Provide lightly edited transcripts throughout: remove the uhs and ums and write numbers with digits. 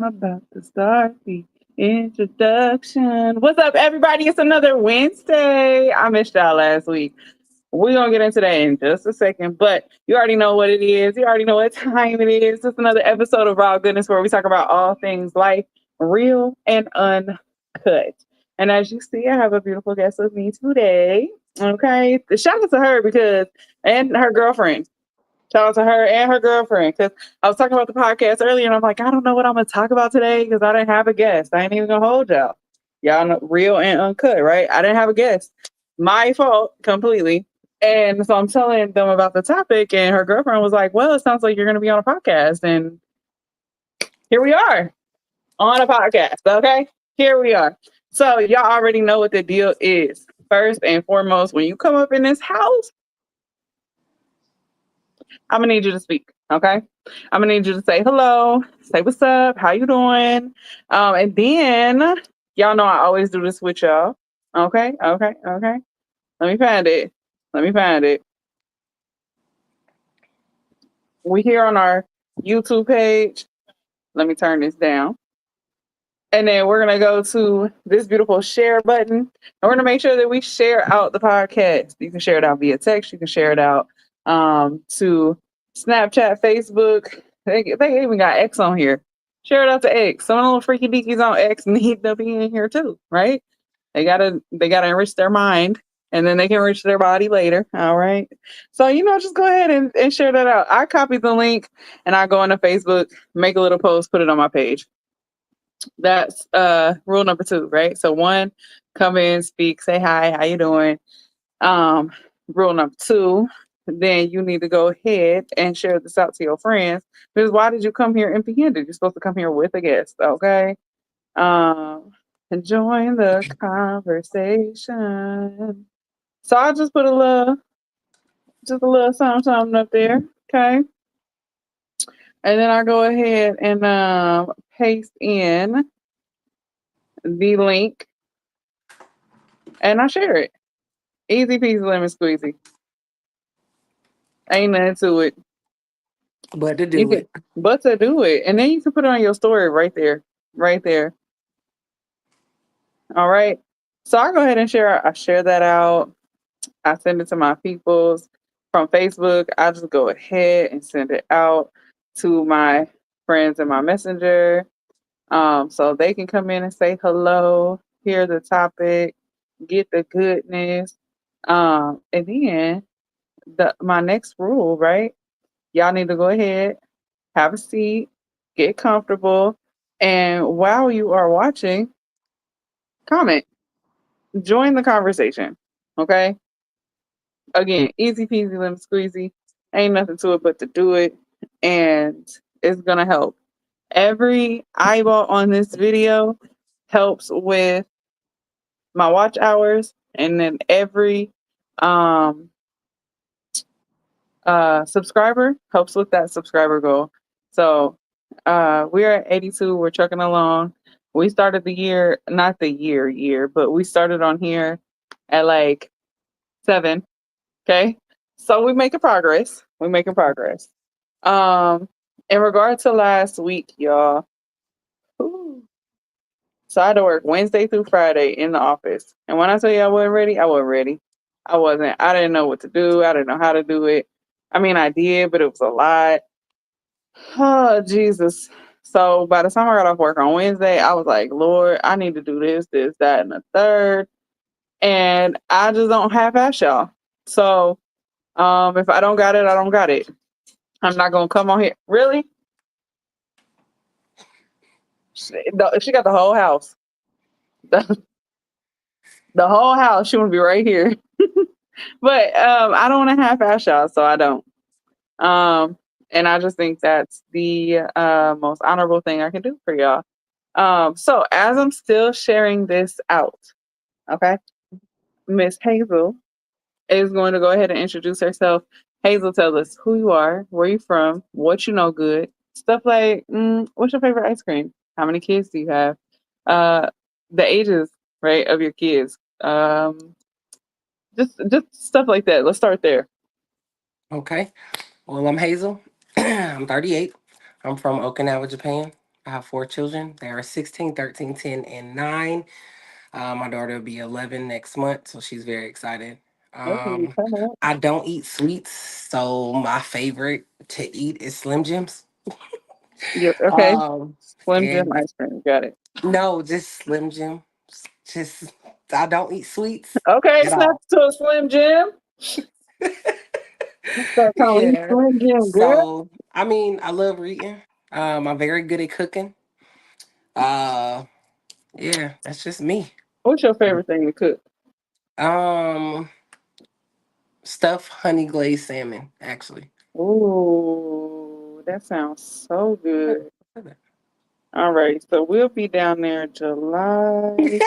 I'm about to start the introduction. What's up, everybody? It's another Wednesday. I missed y'all last week. We're going to get into that in just a second, but you already know what it is. You already know what time it is. It's another episode of Raw Goodness where we talk about all things life, real and uncut. And as you see, I have a beautiful guest with me today. Okay. Shout out to her and her girlfriend. Shout out to her and her girlfriend because I was talking about the podcast earlier and I'm like, I don't know what I'm going to talk about today because I didn't have a guest. I ain't even going to hold y'all. Y'all know real and uncut, right? I didn't have a guest. My fault completely. And so I'm telling them about the topic, and her girlfriend was like, well, it sounds like you're going to be on a podcast. And here we are on a podcast. Okay. Here we are. So y'all already know what the deal is. First and foremost, when you come up in this house, I'm gonna need you to speak, okay? I'm gonna need you to say hello, say what's up, how you doing, and then y'all know I always do this with y'all. Okay, okay, okay. Let me find it. Let me find it. We here on our YouTube page. Let me turn this down. And then we're gonna go to this beautiful share button. And we're gonna make sure that we share out the podcast. You can share it out via text. You can share it out to Snapchat, Facebook. They even got X on here. Share it out to X. Some of the little freaky deakies on X need to be in here too, right? They gotta enrich their mind and then they can enrich their body later. All right. So, just go ahead and share that out. I copied the link and I go into Facebook, make a little post, put it on my page. That's rule number 2, right? So one, come in, speak, say hi, how you doing? Um, Rule number 2, then you need to go ahead and share this out to your friends. Because why did you come here empty-handed? You're supposed to come here with a guest, okay? And join the conversation. So I just put a little something up there, okay? And then I go ahead and paste in the link and I share it. Easy peasy lemon squeezy. Ain't nothing to it. But to You do can it. but to do it. And then you can put it on your story right there. Right there. All right. So I go ahead and share that out. I send it to my peoples from Facebook. I just go ahead and send it out to my friends in my messenger. So they can come in and say hello, hear the topic, get the goodness. And then my next rule, right? Y'all need to go ahead, have a seat, get comfortable, and while you are watching, comment, join the conversation. Okay? Again, easy peasy, lemon squeezy. Ain't nothing to it but to do it, and it's gonna help. Every eyeball on this video helps with my watch hours, and then every um subscriber helps with that subscriber goal. So we're at 82. We're trucking along. We started the year, not the year, but we started on here at like 7. Okay. So we're making progress. We're making progress. Um, in regard to last week, y'all. whew, So I had to work Wednesday through Friday in the office. And when I tell you I wasn't ready, I wasn't ready. I wasn't. I didn't know what to do. I didn't know how to do it. I mean, I did, but it was a lot. Oh, Jesus. So by the time I got off work on Wednesday, I was like, Lord, I need to do this, that, and the third. And I just don't half-ass y'all. So if I don't got it, I don't got it. I'm not gonna come on here. Really? She got the whole house. The, the whole house. She wanna be right here. But I don't want to half-ass y'all, so I don't. Um, and I just think that's the most honorable thing I can do for y'all. So as I'm still sharing this out, okay, Miss Hazel is going to go ahead and introduce herself. Hazel, tell us who you are, where you from, what you know good, stuff like what's your favorite ice cream? How many kids do you have? Uh, the ages, right, of your kids. Just stuff like that. Let's start there. Okay. Well, I'm Hazel. I'm 38. I'm from Okinawa, Japan. I have 4 children. They are 16, 13, 10, and 9. My daughter will be 11 next month, so she's very excited. Okay, Um, turn up. I don't eat sweets, so my favorite to eat is Slim Jims. Yep. Okay. Um, Slim Jim and ice cream. Got it. no, just Slim Jim. Just I don't eat sweets Okay, at snap all. to a Slim Jim. Start calling you Yeah. Slim Jim, girl. So I mean, I love reading. I'm very good at cooking. Uh, yeah, that's just me. What's your favorite thing to cook? Um, Stuffed honey glazed salmon, actually. Ooh, that sounds so good. All right, so we'll be down there July.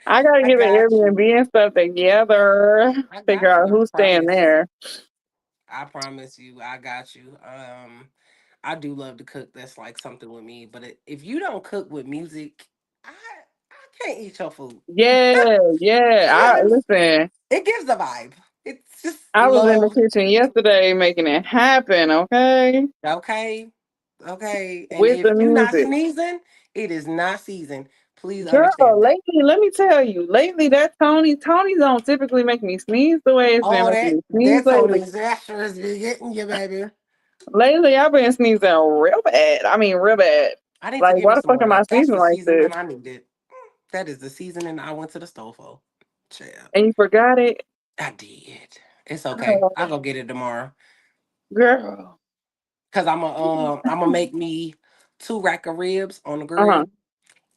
I gotta I get an got you. Airbnb and stuff together. I Figure got out you. I who's staying promise. there. I promise you. I got you. I do love to cook. That's like something with me. But if you don't cook with music, I can't eat your food. Yeah, yeah. It I gives listen. it gives a vibe. It's just I was in the love. kitchen yesterday making it happen. Okay, Okay. Okay. And with if the you're not music. sneezing, it is not seasoned. Please Girl, understand that. lately, let me tell you, lately that Tony don't typically make me sneeze the way it's been Oh, making that me sneeze that lately. Tony's extra is getting you, baby. Lately, I've been sneezing real bad. I mean, real bad. I need to Like, give why me the some fuck more of am I that. That's sneezing the like this? seasoning I needed. That is the seasoning I went to the store for. Child. And you forgot it, I did. It's okay. oh, I'll go get it tomorrow. girl. Cause I'm gonna make me 2 rack of ribs on the Uh huh. grill,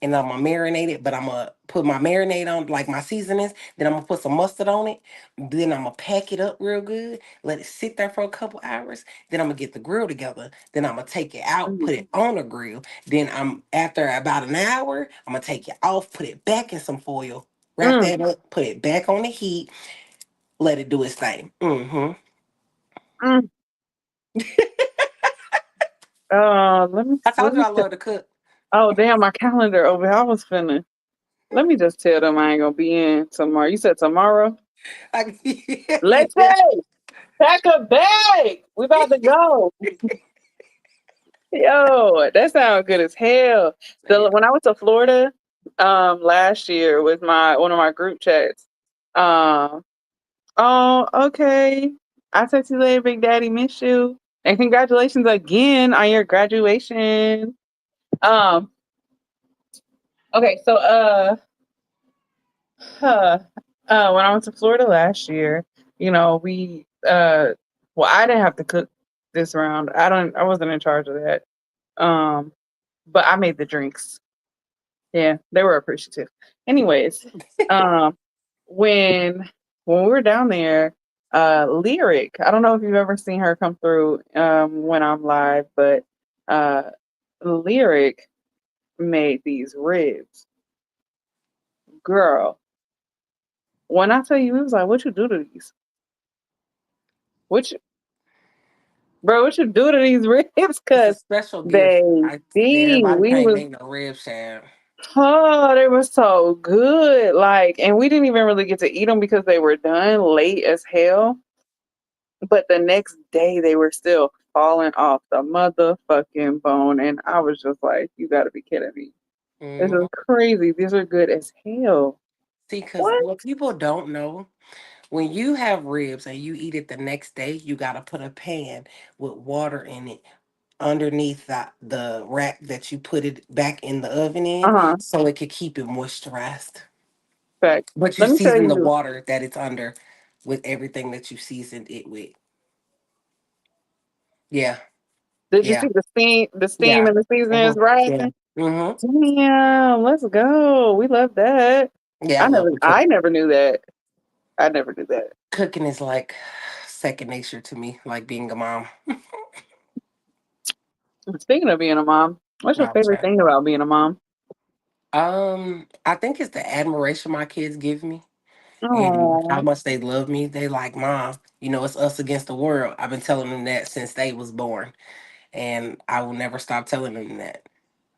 and I'm gonna marinate it. But I'm gonna put my marinade on, like my seasonings. Then I'm gonna put some mustard on it. Then I'm gonna pack it up real good. Let it sit there for a couple hours. Then I'm gonna get the grill together. Then I'm gonna take it out, put it on the grill. Then after about an hour, I'm gonna take it off, put it back in some foil, wrap Mm, that up, put it back on the heat, let it do its thing. mm. Let me I let told you me. I love to cook. Oh damn, my calendar over here. I was finna. Let me just tell them I ain't gonna be in tomorrow. You said tomorrow. I, Let's yeah. say pack a bag. We about to go. Yo, that sounds good as hell. Yeah. When I went to Florida, last year with my one of my group chats. Um, oh, okay. I talk to you later, Big Daddy. Miss you. And congratulations again on your graduation. Um, okay, so huh, when I went to Florida last year, we well, I didn't have to cook this round. I wasn't in charge of that. Um, but I made the drinks. Yeah, they were appreciative. Anyways, um, when when we were down there, Lyric, I don't know if you've ever seen her come through when I'm live, but uh Lyric made these ribs. Girl, when I tell you it was like, what you do to these? What you, bro, what you do to these ribs? It's a Cause special gift. they Everybody we can't was make no rib shab. oh, they were so good. Like, and we didn't even really get to eat them because they were done late as hell. But the next day they were still falling off the motherfucking bone. And I was just like, you gotta be kidding me. This is Mhm. crazy. These are good as hell. See, because What? what people don't know, when you have ribs and you eat it the next day, you got to put a pan with water in it underneath the rack that you put it back in the oven in Uh-huh. so it could keep it moisturized. Fact. But you Let me tell season the you, water that it's under with everything that you seasoned it with. Yeah, did you yeah, see the steam yeah. and the seasoning is Hmm. Yeah. rising? Hmm. Damn, let's go. We love that. Yeah, I I love never to cook. I never knew that. I never knew that. Cooking is like second nature to me, like being a mom. Speaking of being a mom, what's your Wow, favorite chat. thing about being a mom? I think it's the admiration my kids give me and how Oh, much they love me. They like, Mom, it's us against the world. I've been telling them that since they was born, and I will never stop telling them that.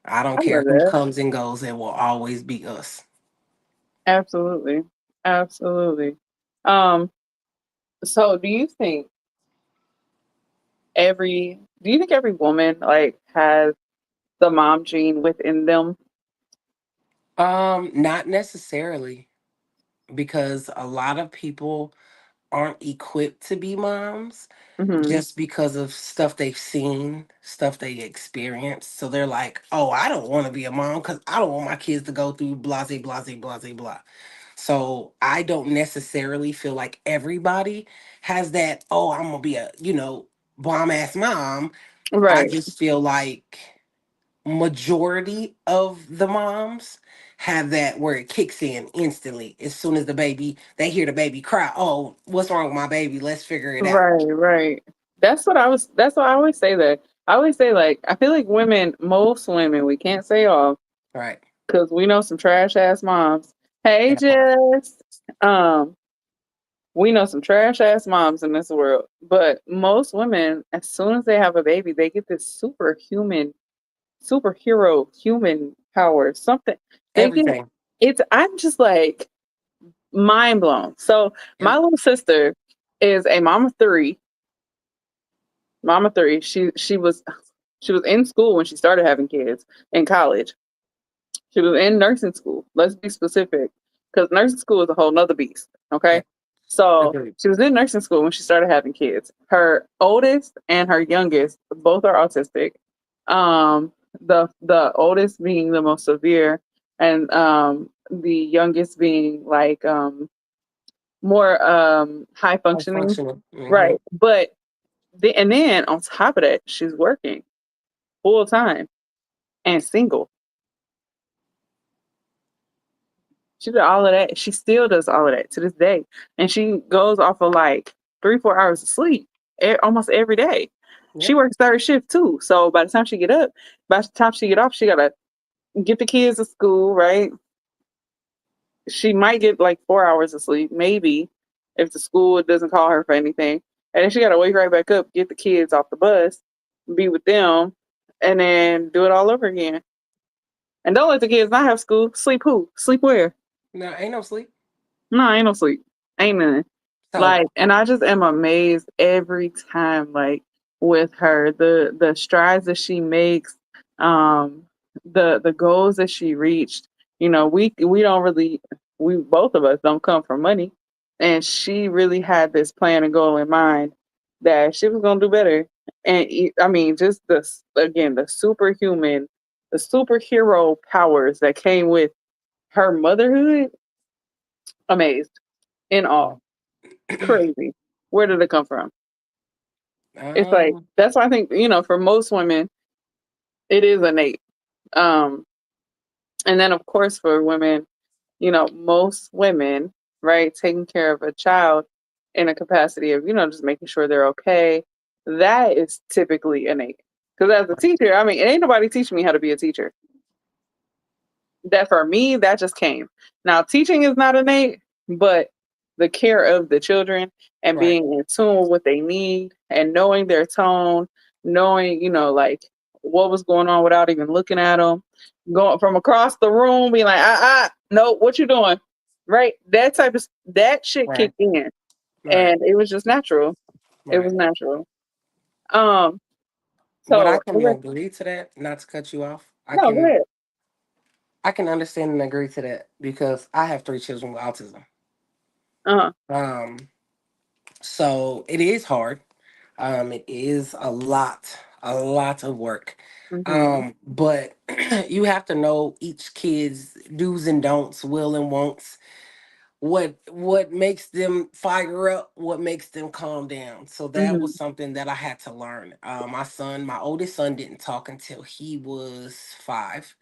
I don't I love care who that. comes and goes; it will always be us. Absolutely. Absolutely. Um, so do you think every do you think every woman like has the mom gene within them? Not necessarily, because a lot of people aren't equipped to be moms Hmm. just because of stuff they've seen, stuff they experienced. So they're like, oh, I don't want to be a mom because I don't want my kids to go through blase, blase, blase, blah. So I don't necessarily feel like everybody has that, oh, I'm going to be a, bomb ass mom. I Right, just feel like majority of the moms have that where it kicks in instantly as soon as they hear the baby cry. Oh, what's wrong with my baby? Let's figure it out. right. That's why I always say that. I always say like I feel like women, most women, we can't say all Right. because we know some trash ass moms. Hey That part. Jess. Um, we know some trash ass moms in this world. But most women, as soon as they have a baby, they get this superhuman, superhero human power. Something they get Everything. it's I'm just like mind blown. So my Yep. little sister is a mom of three. Mom of three. She was in school when she started having kids in college. She was in nursing school. Let's be specific, because nursing school is a whole nother beast. Okay, Yep. so Agreed. she was in nursing school when she started having kids. Her oldest and her youngest both are autistic. Um, the oldest being the most severe, and the youngest being like more high High functioning. functioning. Right, but and then on top of that, she's working full time and single. She did all of that. She still does all of that to this day. And she goes off of like 3, 4 hours of sleep almost every day. She Yep. works third shift too. So by the time she get off, she gotta get the kids to school, right? She might get like 4 hours of sleep, maybe, if the school doesn't call her for anything. And then she gotta wake right back up, get the kids off the bus, be with them, and then do it all over again. And don't let the kids not have school. Sleep who? Sleep where? No, ain't no sleep. No, ain't no sleep. Ain't none. So Like, and I just am amazed every time, like with her, the strides that she makes, um, the goals that she reached. We don't really, we both of us don't come from money, and she really had this plan and goal in mind that she was gonna do better. And I mean, just again, the superhuman, the superhero powers that came with her motherhood. Amazed, in awe, crazy. Where did it come from? It's like um that's why I think for most women it is innate. Um, and then of course for women, most women, right, taking care of a child in a capacity of just making sure they're okay. That is typically innate. Because as a teacher, I mean, ain't nobody teaching me how to be a teacher. That for me, that just came. Now, teaching is not innate, but the care of the children and right. being in tune with what they need and knowing their tone, knowing, like what was going on without even looking at them, going from across the room, being like, no, what you doing? Right? That shit Right. kicked in. Right. And it was just natural. It Right. was natural. Um, But I so, can agree to that, not to cut you off. no, go ahead. I can understand and agree to that because I have three children with autism. Uh-huh. Um, so it is hard. It is a lot of work. Hmm. But you have to know each kid's do's and don'ts, will and won'ts, what makes them fire up, what makes them calm down. So that Hmm. was something that I had to learn. My oldest son didn't talk until he was 5.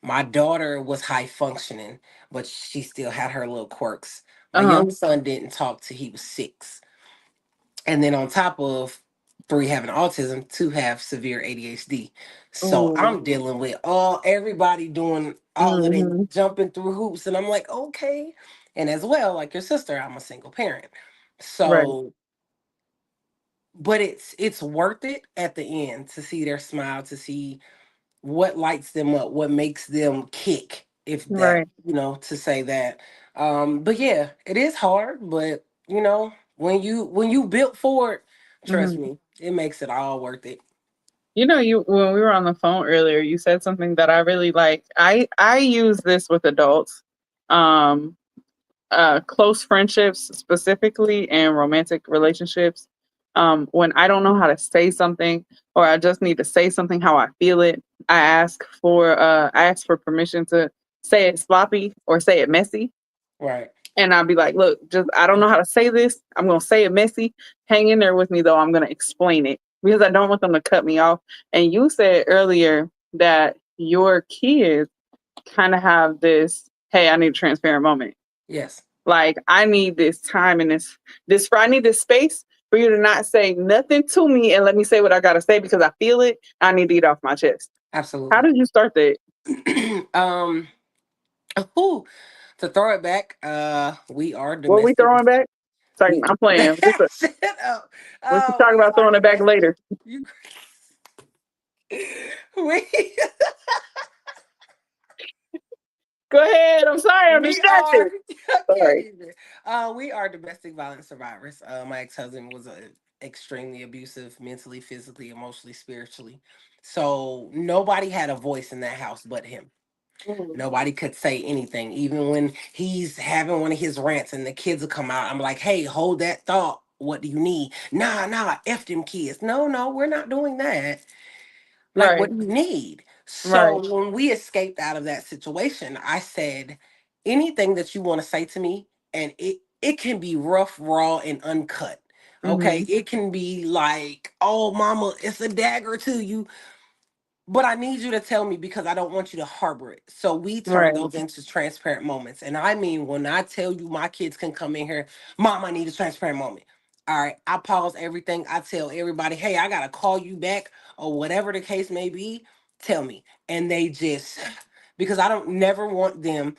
My daughter was high functioning, but she still had her little quirks. My Uh-huh. young son didn't talk till he was 6. And then on top of 3 having autism, 2 have severe ADHD. So Ooh. I'm dealing with everybody doing all of it, Mhm. jumping through hoops. And I'm like, okay. And as well, like your sister, I'm a single parent. Right. So, but it's worth it at the end to see their smile, to see what lights them up, what makes them kick, if that, Right. to say that. But yeah, it is hard, but when you built for it, trust Mhm. me, It makes it all worth it. You know, you when we were on the phone earlier, you said something that I really like. I use this with adults, um, close friendships specifically, and romantic relationships. When I don't know how to say something, or I just need to say something how I feel it, I ask for permission to say it sloppy or say it messy. Right. And I'll be like, look, just I don't know how to say this. I'm gonna say it messy. Hang in there with me though. I'm gonna explain it because I don't want them to cut me off. And you said earlier that your kids kind of have this, hey, I need a transparent moment. Yes. Like I need this time and I need this space for you to not say nothing to me and let me say what I gotta say because I feel it. I need to get off my chest. How Absolutely. did you start that? um. Ooh, to throw it back, we are What we domestic. throwing back? Sorry, We I'm playing. shut up. We can talk We about are throwing it back domestic. later. You, we Go ahead. I'm sorry. I'm we distracted. are. I can't Sorry. even. We are domestic violence survivors. My ex husband was extremely abusive, mentally, physically, emotionally, spiritually. So nobody had a voice in that house but him. Mhm. Nobody could say anything. Even when he's having one of his rants and the kids will come out, I'm like, hey, hold that thought. What do you need? Nah, F them kids. No, we're not doing that. Like, what Right. do you need? Right. So when we escaped out of that situation, I said, anything that you want to say to me, and it can be rough, raw, and uncut. Okay. Hmm. It can be like, oh mama, it's a dagger to you. But I need you to tell me because I don't want you to harbor it. So we turn Right. those into transparent moments. And I mean, when I tell you my kids can come in here, Mom, I need a transparent moment. All right, I pause everything. I tell everybody, hey, I got to call you back or whatever the case may be. Tell me. And they just, because I don't never want them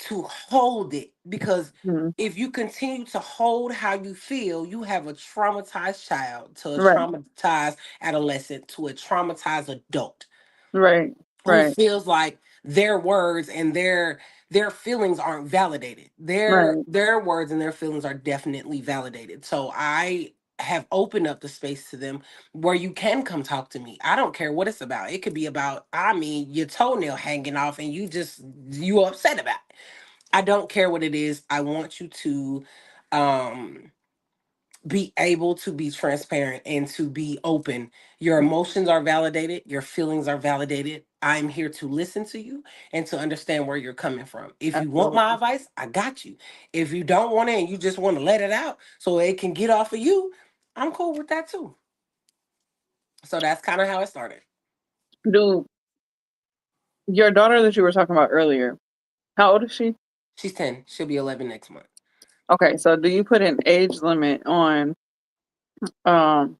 to hold it. Because Mhm. if you continue to hold how you feel, you have a traumatized child to a Right. traumatized adolescent to a traumatized adult Right. who Right. feels like their words and their feelings aren't validated. Their Right. their words and their feelings are definitely validated. So I have opened up the space to them where you can come talk to me. I don't care what it's about. It could be about, I mean, your toenail hanging off and you upset about it. I don't care what it is. I want you to um be able to be transparent and to be open. Your emotions are validated, your feelings are validated. I'm here to listen to you and to understand where you're coming from. If you want my Absolutely. advice, I got you. If you don't want it and you just want to let it out so it can get off of you, I'm cool with that too. So that's kind of how it started. Do your daughter that you were talking about earlier, how old is she? She's 10. She'll be 11 next month. Okay, so do you put an age limit um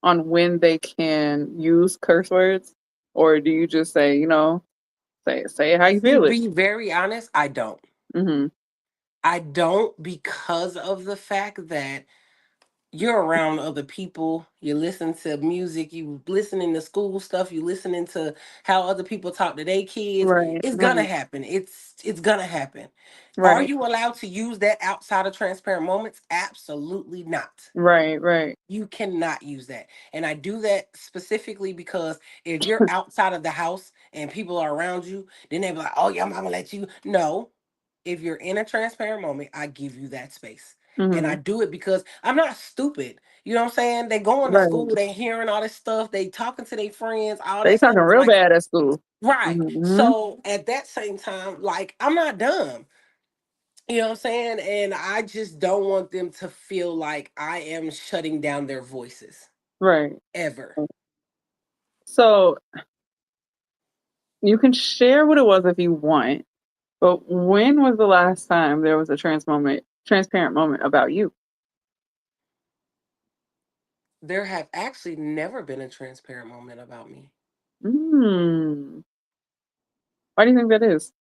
on when they can use curse words? Or do you just say, say it how you To feel it? be very honest, I don't. Hmm. I don't because of the fact that you're around other people, you listen to music, you listening to school stuff, you listening to how other people talk to their kids. Right, It's gonna right, happen. It's gonna happen. Are right, you allowed to use that outside of transparent moments? Absolutely not. right, right, You cannot use that. And I do that specifically because if you're outside of the house and people are around you, then they be like, oh, yeah, I'm gonna let you. No, if you're in a transparent moment, I give you that space. And I hmm, do it because I'm not stupid. You know what I'm saying? They going to school, right. they hearing all this stuff, they talking to their friends, all They that talking stuff is real like, bad at school. right. Hmm. So at that same time, like, I'm not dumb. You know what I'm saying? And I just don't want them to feel like I am shutting down their voices Right. ever. So you can share what it was if you want, but when was the last time there was a transparent moment about you? There have actually never been a transparent moment about me. Mm. Why do you think that is?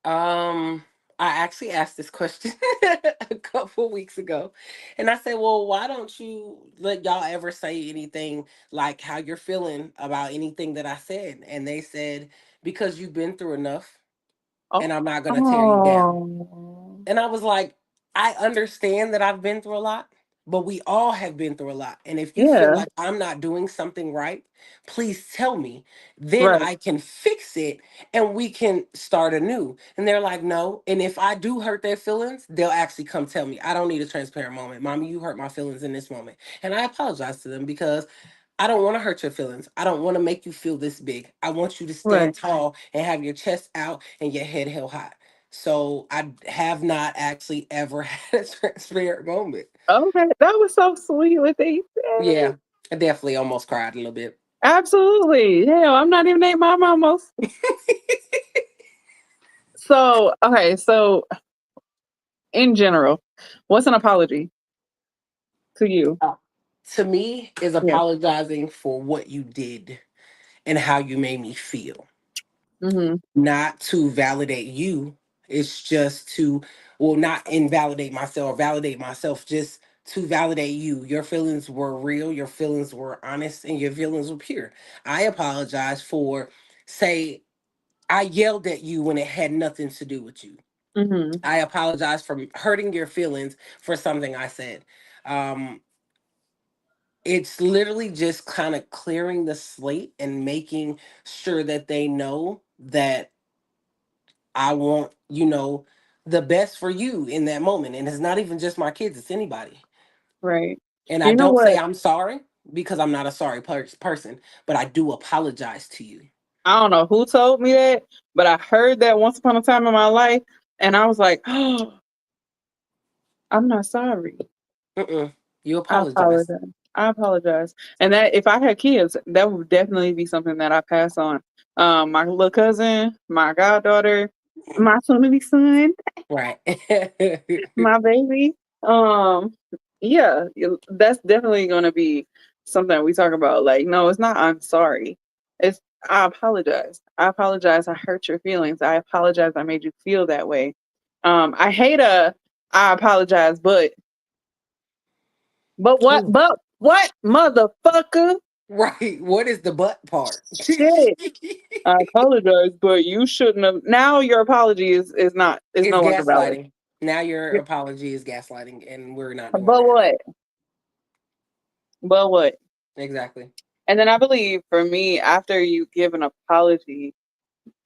Um, I actually asked this question a couple weeks ago, and I said, "Well, why don't you let y'all ever say anything like how you're feeling about anything that I said?" And they said, "Because you've been through enough, Oh, and I'm not gonna tear you down." oh, And I was like, "I understand that I've been through a lot, but we all have been through a lot. And if you feel Yeah. like I'm not doing something right, please tell me. Then Right. I can fix it and we can start anew. And they're like, no. And if I do hurt their feelings, they'll actually come tell me. I don't need a transparent moment. Mommy, you hurt my feelings in this moment. And I apologize to them because I don't want to hurt your feelings. I don't want to make you feel this big. I want you to stand Right. tall and have your chest out and your head held high. So I have not actually ever had a transparent moment. Okay. That was so sweet what they said. Yeah, I definitely almost cried a little bit. Absolutely. Hell, I'm not even 8 mom almost. So, okay, so in general, what's an apology to you? Uh, to me, is Yeah. apologizing for what you did and how you made me feel. Mm-hmm. Not to validate you. It's just to, well, not invalidate myself or validate myself, just to validate you. Your feelings were real, your feelings were honest, and your feelings were pure. I apologize for, say, I yelled at you when it had nothing to do with you. Mm-hmm. I apologize for hurting your feelings for something I said. Um, it's literally just kind of clearing the slate and making sure that they know that I want, the best for you in that moment. And it's not even just my kids, it's anybody. Right. And I You know don't say what? I'm sorry because I'm not a sorry person, but I do apologize to you. I don't know who told me that, but I heard that once upon a time in my life, and I was like, oh, I'm not sorry. Mm-mm. You I apologize. apologize. I apologize. And that if I had kids, that would definitely be something that I pass on. My little cousin, my goddaughter, my soon to be son, Right. my baby. Um, yeah, that's definitely gonna be something we talk about. Like, no, it's not I'm sorry. It's I apologize. I apologize. I hurt your feelings. I apologize. I made you feel that way. I hate I apologize, but what? Ooh, But what, motherfucker? right. What is the butt part? Shit. I apologize, but you shouldn't have. Now your apology is not is It's no longer valid. gaslighting. Now your Yeah. apology is gaslighting, and we're not doing But that. what? But what? Exactly. And then I believe for me, after you give an apology,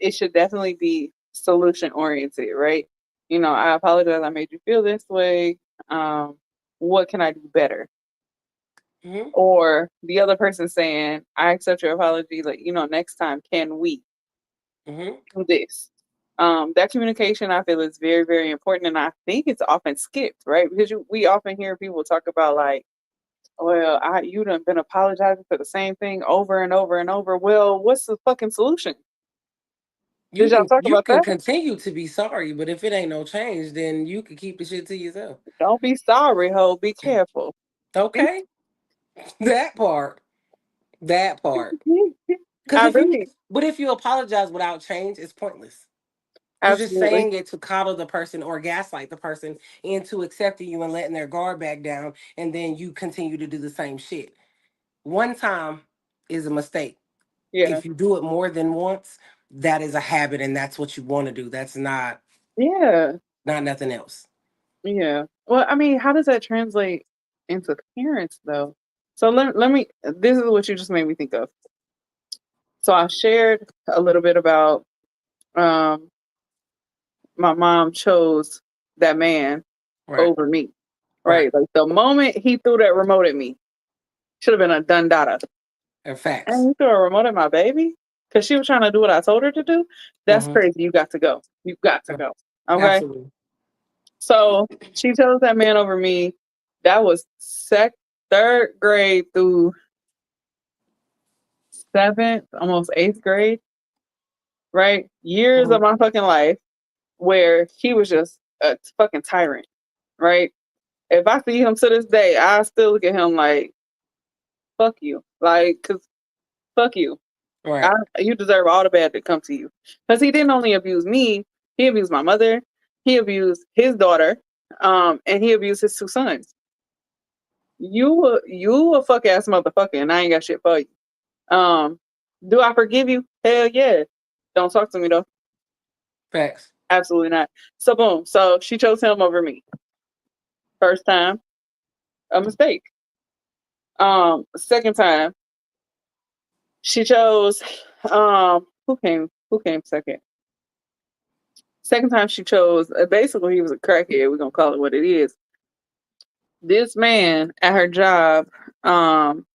it should definitely be solution oriented, right? I apologize. I made you feel this way. Um, what can I do better? Hmm. Or the other person saying, I accept your apology. Like, next time, can we Hmm. do this? That communication I feel is very, very important. And I think it's often skipped, right? Because we often hear people talk about like, well, you done been apologizing for the same thing over and over and over. Well, what's the fucking solution? You Did y'all can talk you about can that? continue to be sorry, but if it ain't no change, then you can keep the shit to yourself. Don't be sorry, ho. Be careful. Be- Okay, that part, that part. Because I if you, agree. but if you apologize without change, it's pointless. You're just Absolutely. saying it to coddle the person or gaslight the person into accepting you and letting their guard back down, and then you continue to do the same shit. One time is a mistake. Yeah. If you do it more than once, that is a habit, and that's what you want to do. That's Yeah. not nothing else. Yeah. Well, I mean, how does that translate into parents though? So let me this is what you just made me think of. So I shared a little bit about um my mom chose that man Right. over me. Right. Right. Like the moment he threw that remote at me, should have been a done data. And And facts. you threw a remote at my baby? Because she was trying to do what I told her to do? That's Hmm. crazy. You got to go. You got to go. Okay. Absolutely. So she chose that man over me. That was third grade through seventh, almost eighth grade, right? Years of Hmm. my fucking life where he was just a fucking tyrant, right? If I see him to this day, I still look at him like, fuck you. Like, cause fuck you. Right. You deserve all the bad that come to you. Because he didn't only abuse me, he abused my mother, he abused his daughter, and he abused his two sons. You a fuck ass motherfucker, and I ain't got shit for you. Um, do I forgive you? Hell yeah. Don't talk to me though. Facts. Absolutely not. So boom. So she chose him over me. First time. a mistake. Second time, she chose who came second? Second time she chose basically he was a crackhead, we're gonna call it what it is. This man at her job, um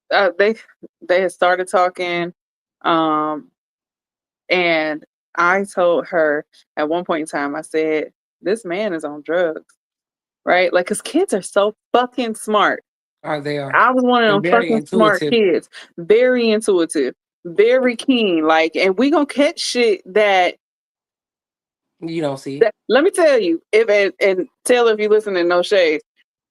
they had started talking, um and I told her at one point in time, I said, this man is on drugs, right? Like, cause kids are so fucking smart. Oh, they are. I was one of And them very fucking smart intuitive. kids, very intuitive, very keen. Like, and we gonna catch shit that You don't see. let me tell you, if and Taylor, if you listening, no shade.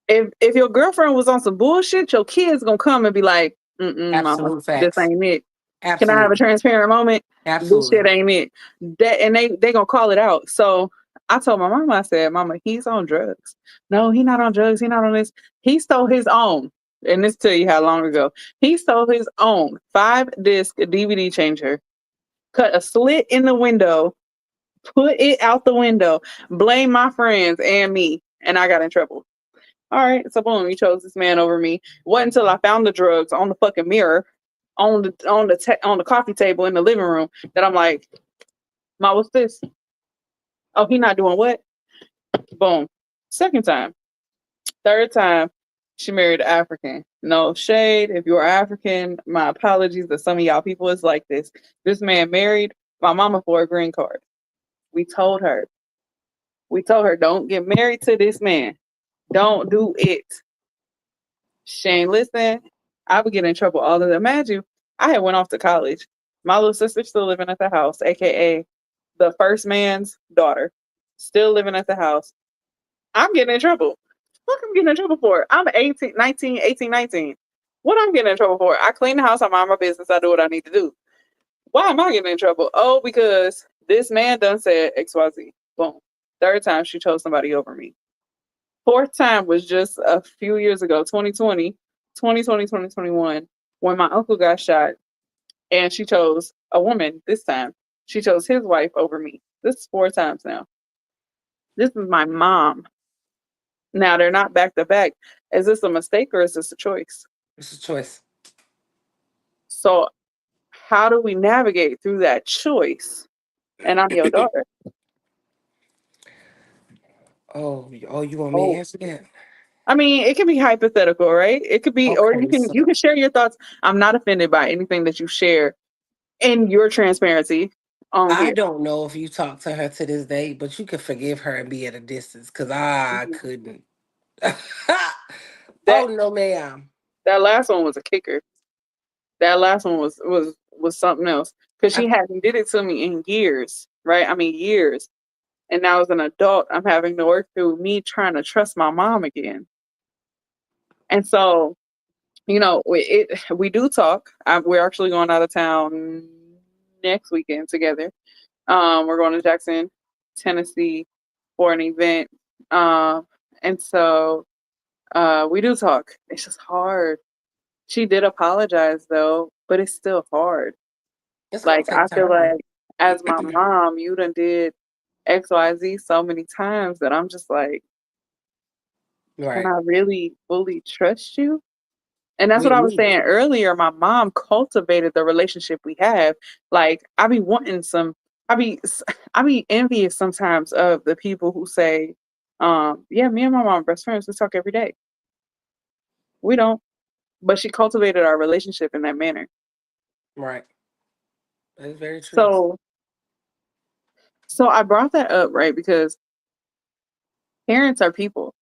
If your girlfriend was on some bullshit, your kids gonna come and be like, mama, Absolute this facts. ain't it. Can I have a Absolutely. transparent moment? This Absolutely. shit ain't it. That and they gonna call it out. So I told my mama, I said, Mama, he's on drugs. No, he not on drugs. He not on this. He stole his own. And this tell you how long ago. He stole his own 5-disc DVD changer, cut a slit in the window, put it out the window, blame my friends and me, and I got in trouble. All right, so boom, you chose this man over me. Wasn't until I found the drugs on the fucking mirror, on the coffee table in the living room, that I'm like, Ma, what's this? Oh, he not doing what? Boom. Second time. Third time, she married an African. No shade. If you're African, my apologies that some of y'all people is like this. This man married my mama for a green card. We told her. We told her, don't get married to this man. Don't do it. Shane, listen, I would get in trouble all of them. Imagine, I had went off to college. My little sister's still living at the house, aka the first man's daughter, still living at the house. I'm getting in trouble. What I'm getting in trouble for? I'm 18, 19, 18, 19. What I'm getting in trouble for? I clean the house, I mind my business, I do what I need to do. Why am I getting in trouble? Oh, because this man done said XYZ. Boom. Third time she chose somebody over me. Fourth time was just a few years ago, 2021, when my uncle got shot and she chose a woman this time. She chose his wife over me. This is 4 times now. This is my mom. Now they're not back to back. Is this a mistake or is this a choice? It's a choice. So how do we navigate through that choice? And I'm your daughter. Oh, you want me to Oh, answer that? I mean, it can be hypothetical, right? It could be, or you Okay, can so you can share your thoughts. I'm not offended by anything that you share in your transparency on I here. don't know if you talk to her to this day, but you can forgive her and be at a distance because I Mhm. couldn't. That Oh no, ma'am. that last one was a kicker. That last one was something else because I, she hadn't did it to me in years, right? I mean years. And now as an adult, I'm having to work through me trying to trust my mom again. And so, we do talk. We're actually going out of town next weekend together. We're going to Jackson, Tennessee for an event. Um, and so we do talk. It's just hard. She did apologize though, but it's still hard. it's gonna Like take I feel time. like as my mom, you done did XYZ so many times that I'm just like, can Right. I really fully trust you? And that's what With I was me. saying earlier. My mom cultivated the relationship we have. Like I be wanting some. I be I be envious sometimes of the people who say, "Yeah, me and my mom are best friends. We talk every day." We don't, but she cultivated our relationship in that manner. Right. That is very true. So, so I brought that up right because parents are people,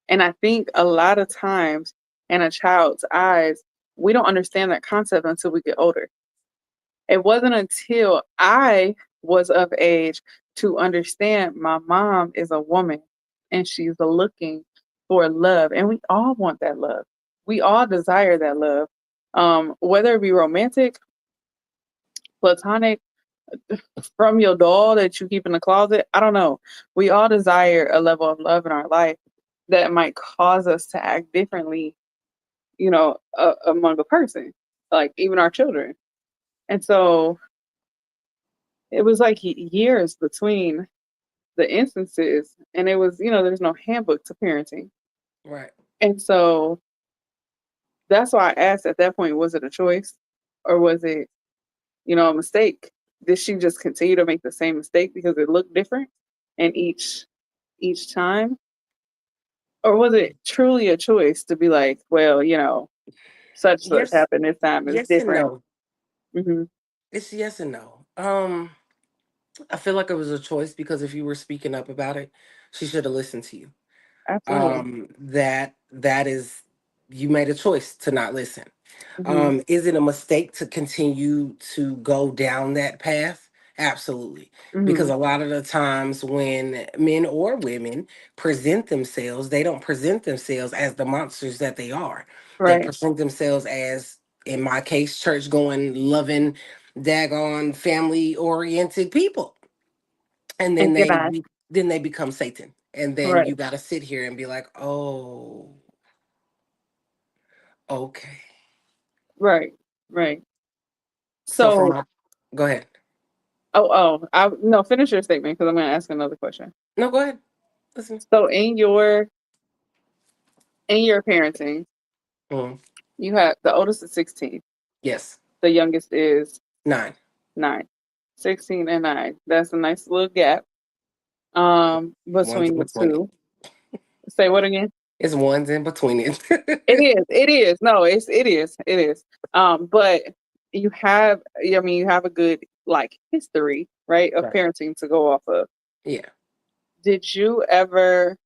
and I think a lot of times in a child's eyes, we don't understand that concept until we get older. It wasn't until I was of age to understand my mom is a woman and she's looking for love. And we all want that love. We all desire that love. Whether it be romantic, platonic, from your doll that you keep in the closet, I don't know. We all desire a level of love in our life that might cause us to act differently, among a person, like even our children. And so it was like years between the instances, and it was, there's no handbook to parenting. Right. And so that's why I asked at that point, was it a choice or was it, a mistake? Did she just continue to make the same mistake because it looked different and each time? Or was it truly a choice to be like, well, such Yes, happened this time is yes and different. no. Hmm. It's yes and no. I feel like it was a choice because if you were speaking up about it, she should have listened to you. Absolutely. That is, you made a choice to not listen. Hmm. Is it a mistake to continue to go down that path? Absolutely. Because Hmm. a lot of the times when men or women present themselves, they don't present themselves as the monsters that they are. They Right. present themselves as, in my case, church going, loving, daggone, family oriented people. And And get on. then they become Satan. And then Right. you gotta sit here and be like, oh, okay. Right. Right. So for So, my, go ahead. no, finish your statement because I'm going to ask another question. No, go ahead. Listen. So, in your parenting, Mm, you have the oldest is 16, yes. the youngest is 9. 9. 16 and 9. That's a nice little gap One's in between the between it. two. Say what again? It's ones in between it. It is. It is. No, it is. It is. But you have a good like history, right, of Right. parenting to go off of. Yeah. Did you ever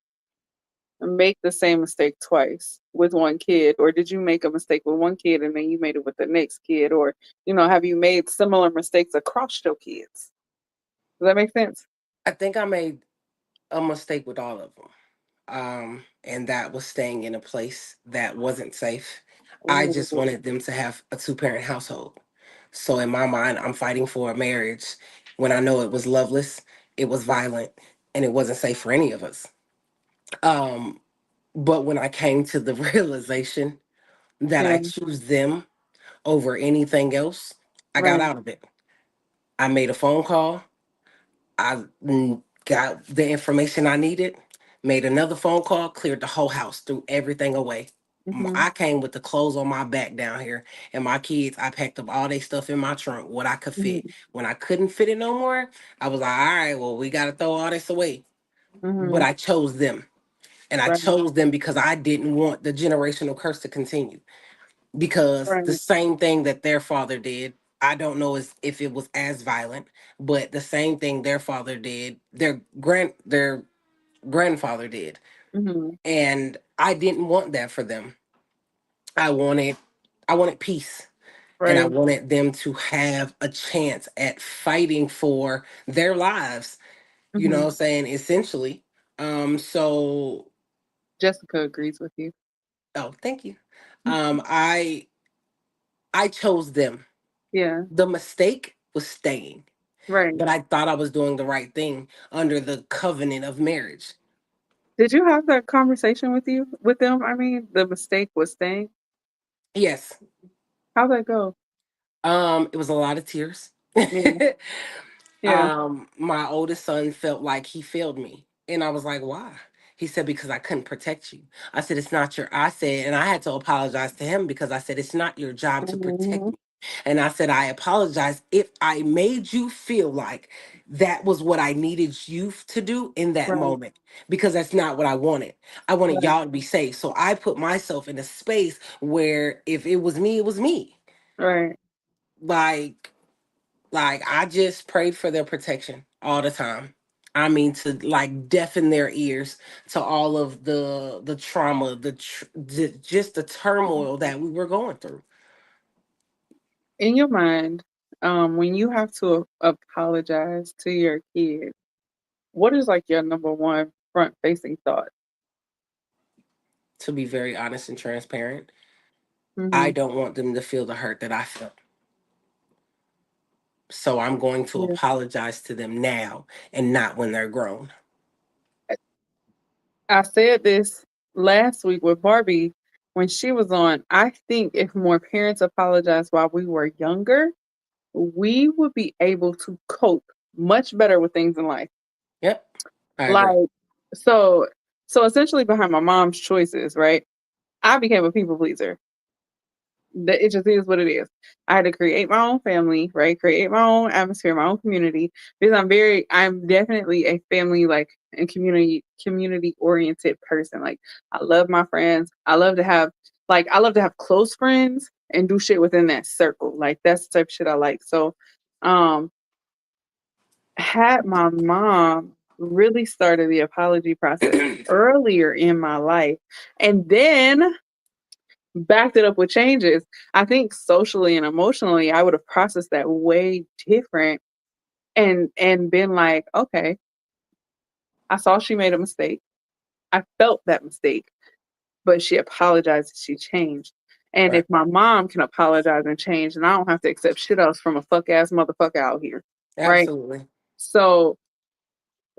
make the same mistake twice with one kid, or did you make a mistake with one kid and then you made it with the next kid, or have you made similar mistakes across your kids? Does that make sense? I think I made a mistake with all of them. And that was staying in a place that wasn't safe. I just Ooh. wanted them to have a two-parent household. So in my mind, I'm fighting for a marriage when I know it was loveless, it was violent, and it wasn't safe for any of us. Um, but when I came to the realization that Yeah. I choose them over anything else, I got Right. out of it. I made a phone call. Got the information I needed, made another phone call, cleared the whole house, threw everything away. Mhm. I came with the clothes on my back down here, and my kids, I packed up all their stuff in my trunk, what I could fit. Mhm. When I couldn't fit it no more, I was like, all right, well, we got to throw all this away. But Mhm. I chose them. And I Right. chose them because I didn't want the generational curse to continue. Because the Right. same thing that their father did, I don't know if it was as violent, but the same thing their father did, their grandfather did. Mhm. And I didn't want that for them. I wanted I wanted peace. And I Right. wanted them to have a chance at fighting for their lives, you know Mhm. what I'm saying, essentially. So Jessica agrees with you. oh, thank you. I chose them. Yeah. The mistake was staying, Right. but I thought I was doing the right thing under the covenant of marriage. Did you have that conversation with them? I mean, the mistake was staying. Yes. How'd that go? It was a lot of tears. Yeah. Yeah. My oldest son felt like he failed me. And I was like, why? He said, because I couldn't protect you. I said, it's not your, I said, and I had to apologize to him because I said, it's not your job to protect Mhm. me. And I said, I apologize if I made you feel like that was what I needed you to do in that Right. moment, because that's not what I wanted. I wanted Right. y'all to be safe. So I put myself in a space where if it was me, it was me. Right. Like, like I just prayed for their protection all the time. I mean, to like deafen their ears to all of the trauma, just the turmoil that we were going through. In your mind, when you have to apologize to your kid, what is like your number one front facing thought? To be very honest and transparent, I Mhm. don't want them to feel the hurt that I felt. So I'm going to Yeah. apologize to them now and not when they're grown. I said this last week with Barbie when she was on. I think if more parents apologized while we were younger, we would be able to cope much better with things in life. Yep, I agree. Like, so, so essentially behind my mom's choices, right? I became a people pleaser. That it just is what it is. I had to create my own family, right? Create my own atmosphere, my own community. Because I'm definitely a family like and community oriented person. Like I love my friends. I love to have close friends and do shit within that circle. Like that's the type of shit I like. So um had my mom really started the apology process earlier in my life and then backed it up with changes, I think socially and emotionally, I would have processed that way different and been like, okay, I saw she made a mistake. I felt that mistake, but she apologized, she changed. And Right. if my mom can apologize and change, then I don't have to accept shit else from a fuck ass motherfucker out here. Right. Absolutely.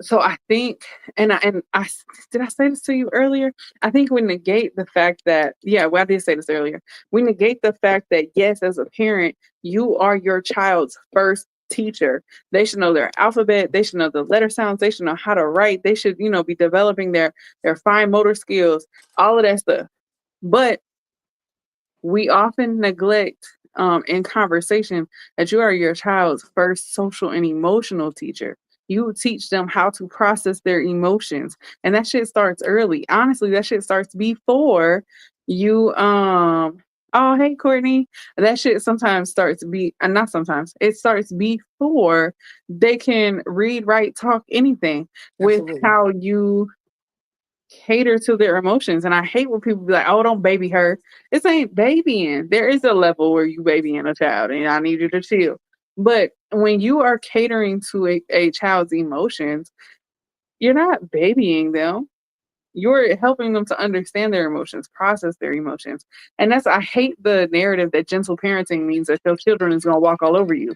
So I think, did I say this to you earlier? I think we negate the fact that, yeah, well, I did say this earlier. We negate the fact that, yes, as a parent, you are your child's first teacher. They should know their alphabet. They should know the letter sounds. They should know how to write. They should, be developing their fine motor skills, all of that stuff. But we often neglect in conversation that you are your child's first social and emotional teacher. You teach them how to process their emotions. And that shit starts early. Honestly, that shit starts before you oh hey Courtney. That shit sometimes starts be not sometimes. It starts before they can read, write, talk, anything with Absolutely. how you cater to their emotions. And I hate when people be like, oh, don't baby her. This ain't babying. There is a level where you babying a child and I need you to chill. But when you are catering to a child's emotions, you're not babying them. You're helping them to understand their emotions, process their emotions. And I hate the narrative that gentle parenting means that your children is going to walk all over you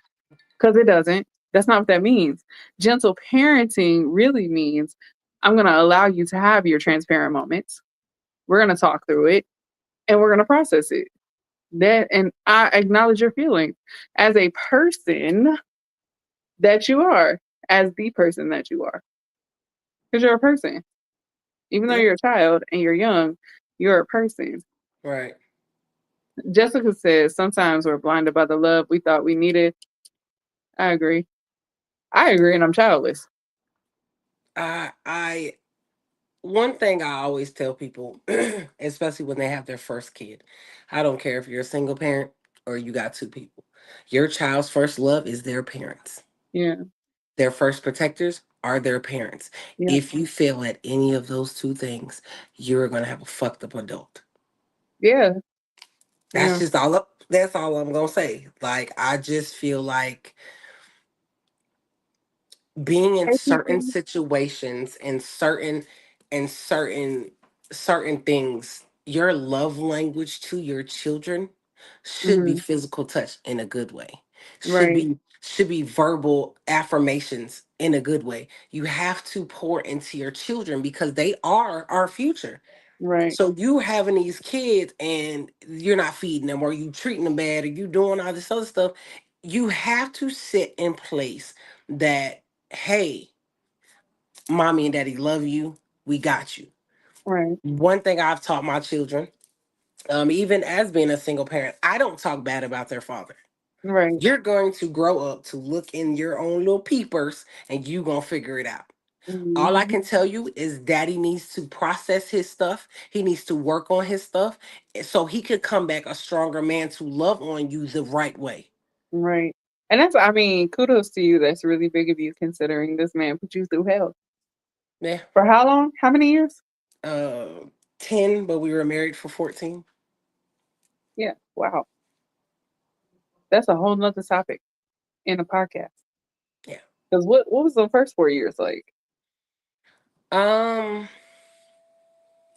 because it doesn't. That's not what that means. Gentle parenting really means I'm going to allow you to have your transparent moments. We're going to talk through it and we're going to process it. And I acknowledge your feelings as a person that you are, as the person that you are, because you're a person. Even though Yeah. you're a child and you're young, you're a person. Right. Jessica says sometimes we're blinded by the love we thought we needed. I agree. I agree, and I'm childless. I one thing I always tell people, especially when they have their first kid, I don't care if you're a single parent or you got two people. Your child's first love is their parents. Yeah, Their first protectors are their parents. yeah, If you fail at any of those two things, you're gonna have a fucked up adult. yeah, That's yeah. just all up. That's all I'm gonna say. Like I just feel like being in Hey, certain people. situations and certain things, your love language to your children should be Hmm. physical touch in a good way, Right, should be verbal affirmations in a good way. You have to pour into your children because they are our future. right, So you having these kids and you're not feeding them or you treating them bad or you doing all this other stuff, you have to sit in place that, hey, mommy and daddy love you. We got you. right, One thing I've taught my children, even as being a single parent, I don't talk bad about their father. right. You're going to grow up to look in your own little peepers and you gonna figure it out. All I Hmm. can tell you is daddy needs to process his stuff. He needs to work on his stuff so he could come back a stronger man to love on you the right way. Right. And I mean, kudos to you. That's really big of you considering this man put you through hell. Yeah. For how long? How many years? Uh 10, but we were married for 14. Yeah. Wow. That's a whole nother topic in a podcast. Yeah. Because what was the first 4 years like? Um,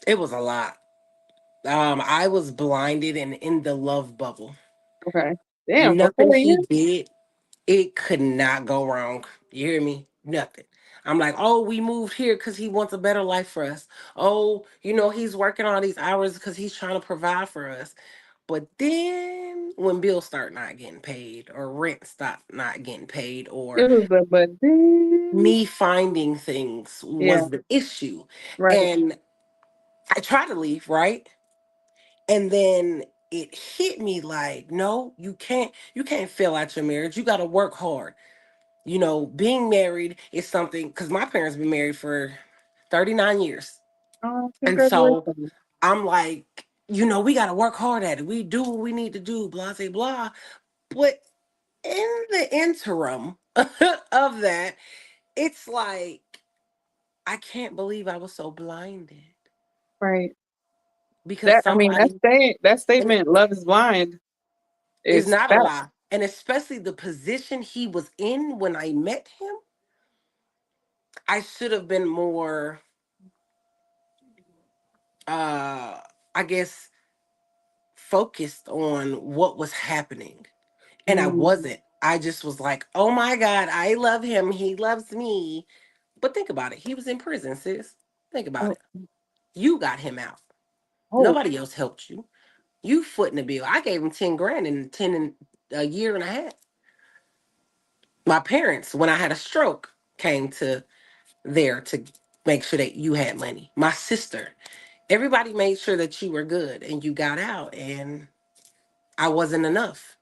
it was a lot. I was blinded and in the love bubble. Okay. Damn, for Nothing 4 years? he did, it could not go wrong. You hear me? Nothing. I'm like, oh, we moved here because he wants a better life for us. Oh, he's working all these hours because he's trying to provide for us. But then when bills start not getting paid, or rent stop not getting paid, It or was the but then. me finding things Yeah. was the issue. Right. And I tried to leave, right? And then it hit me like, no, you can't fail at your marriage. You got to work hard. You know, being married is something, because my parents been married for 39 years. Oh, And so congratulations. I'm like, you know, we got to work hard at it. We do what we need to do, blah, blah, blah. But in the interim of that, it's like, I can't believe I was so blinded Right. because I mean, somebody, that and statement, "Love is blind," it's is not a fact. lie. And especially the position he was in when I met him, I should have been more, uh, I guess, focused on what was happening. And I Mm, wasn't. I just was like, oh my God, I love him. He loves me. But think about it. He was in prison, sis. Think about oh, it. You got him out. oh, Nobody else helped you. You footing the bill. I gave him 10 grand in 10 in a year and a half. My parents, when I had a stroke, came to there to make sure that you had money. My sister, everybody made sure that you were good and you got out, and I wasn't enough.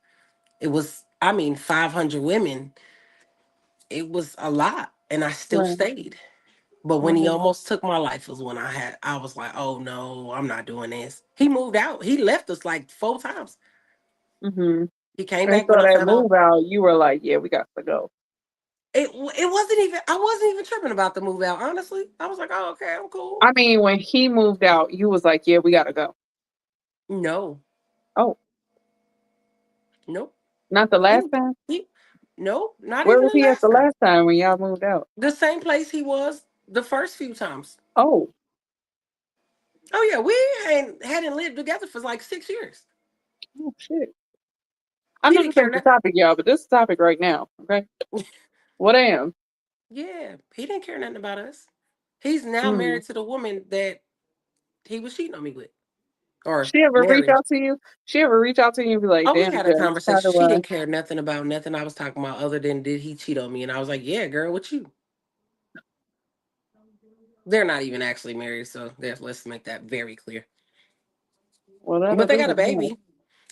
It was, I mean, 500 women. It was a lot, and I still right, stayed. But when he right. almost took my life was when I was like, oh no, I'm not doing this. He moved out. He left us like 4 times. Mm-hmm. He came And back so when I that found out. move out, you were like, "Yeah, we got to go." It wasn't even, I wasn't even tripping about the move out, honestly. I was like, oh, okay, I'm cool. I mean, when he moved out, you was like, "Yeah, we got to go." No, Oh, nope. not the He, last time. he, no, not Where even was the he at last the time. last time when y'all moved out? The same place he was the first few times. Oh, Oh yeah, we hadn't lived together for like 6 years. oh shit. I He know didn't this care ain't the nothing. topic, y'all, but this is the topic right now. Okay, what am? Yeah, he didn't care nothing about us. He's now Mm. married to the woman that he was cheating on me with, or She ever reach married. out to you? She ever reach out to you and be like, Oh, we "Damn, had a Jess, how conversation. do She I?" didn't care nothing about nothing I was talking about other than did he cheat on me, and I was like, yeah, girl, what you? They're not even actually married, so let's make that very clear. Well, that'll But they do got a it now. baby,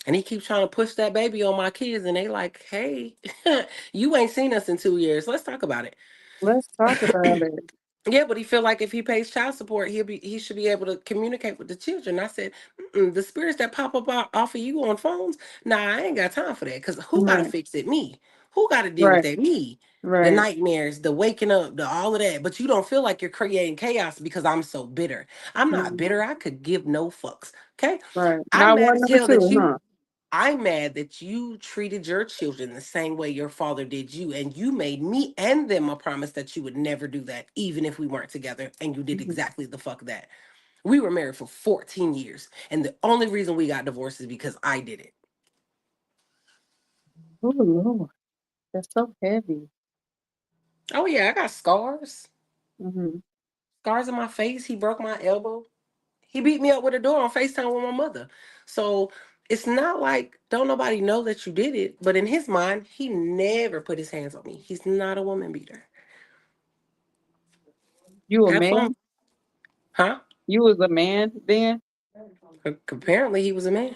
and he keeps trying to push that baby on my kids, and they like, hey, you ain't seen us in 2 years. Let's talk about Let's talk about it. it. Yeah, but he feel like if he pays child support, he should be able to communicate with the children. I said, the spirits that pop up off of you on phones, nah, I ain't got time for that. Cause who got to Right, fix it? Me. Who got to deal with right, that? Me. The right. nightmares, the waking up, the all of that. But you don't feel like you're creating chaos because I'm so bitter. I'm not Mm, bitter. I could give no fucks. Okay. right. I'm Not mad one, as number hell that two, you huh? I'm mad that you treated your children the same way your father did you, and you made me and them a promise that you would never do that, even if we weren't together, and you did Mhm. exactly the fuck that. We were married for 14 years, and the only reason we got divorced is because I did it. Oh Lord, that's so heavy. Oh, yeah, I got scars. Hmm. Scars on my face. He broke my elbow. He beat me up with a door on FaceTime with my mother. So it's not like don't nobody know that you did it, but in his mind, he never put his hands on me. He's not a woman beater. You a Have man? fun. Huh? You was a man then? Apparently, he was a man.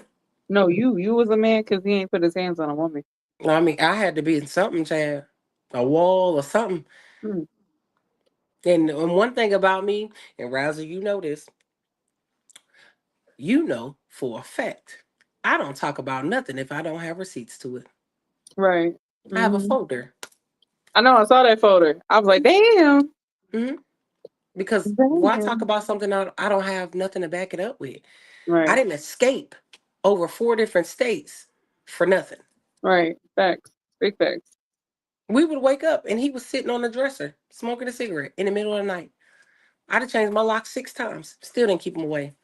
No, you was a man because he ain't put his hands on a woman. I mean, I had to be in something, Chad, a wall or something. Mm, And one thing about me, and Rouser, you know this, you know for a fact, I don't talk about nothing if I don't have receipts to it. right. I have a Hmm. folder. I know. I saw that photo. I was like, "Damn, Hmm. Because why talk damn." about something I don't have nothing to back it up with? I Right, didn't escape over 4 different states for nothing. right. Facts. Big facts. We would wake up and he was sitting on the dresser smoking a cigarette in the middle of the night. I'd have changed my lock 6 times. Still didn't keep him away.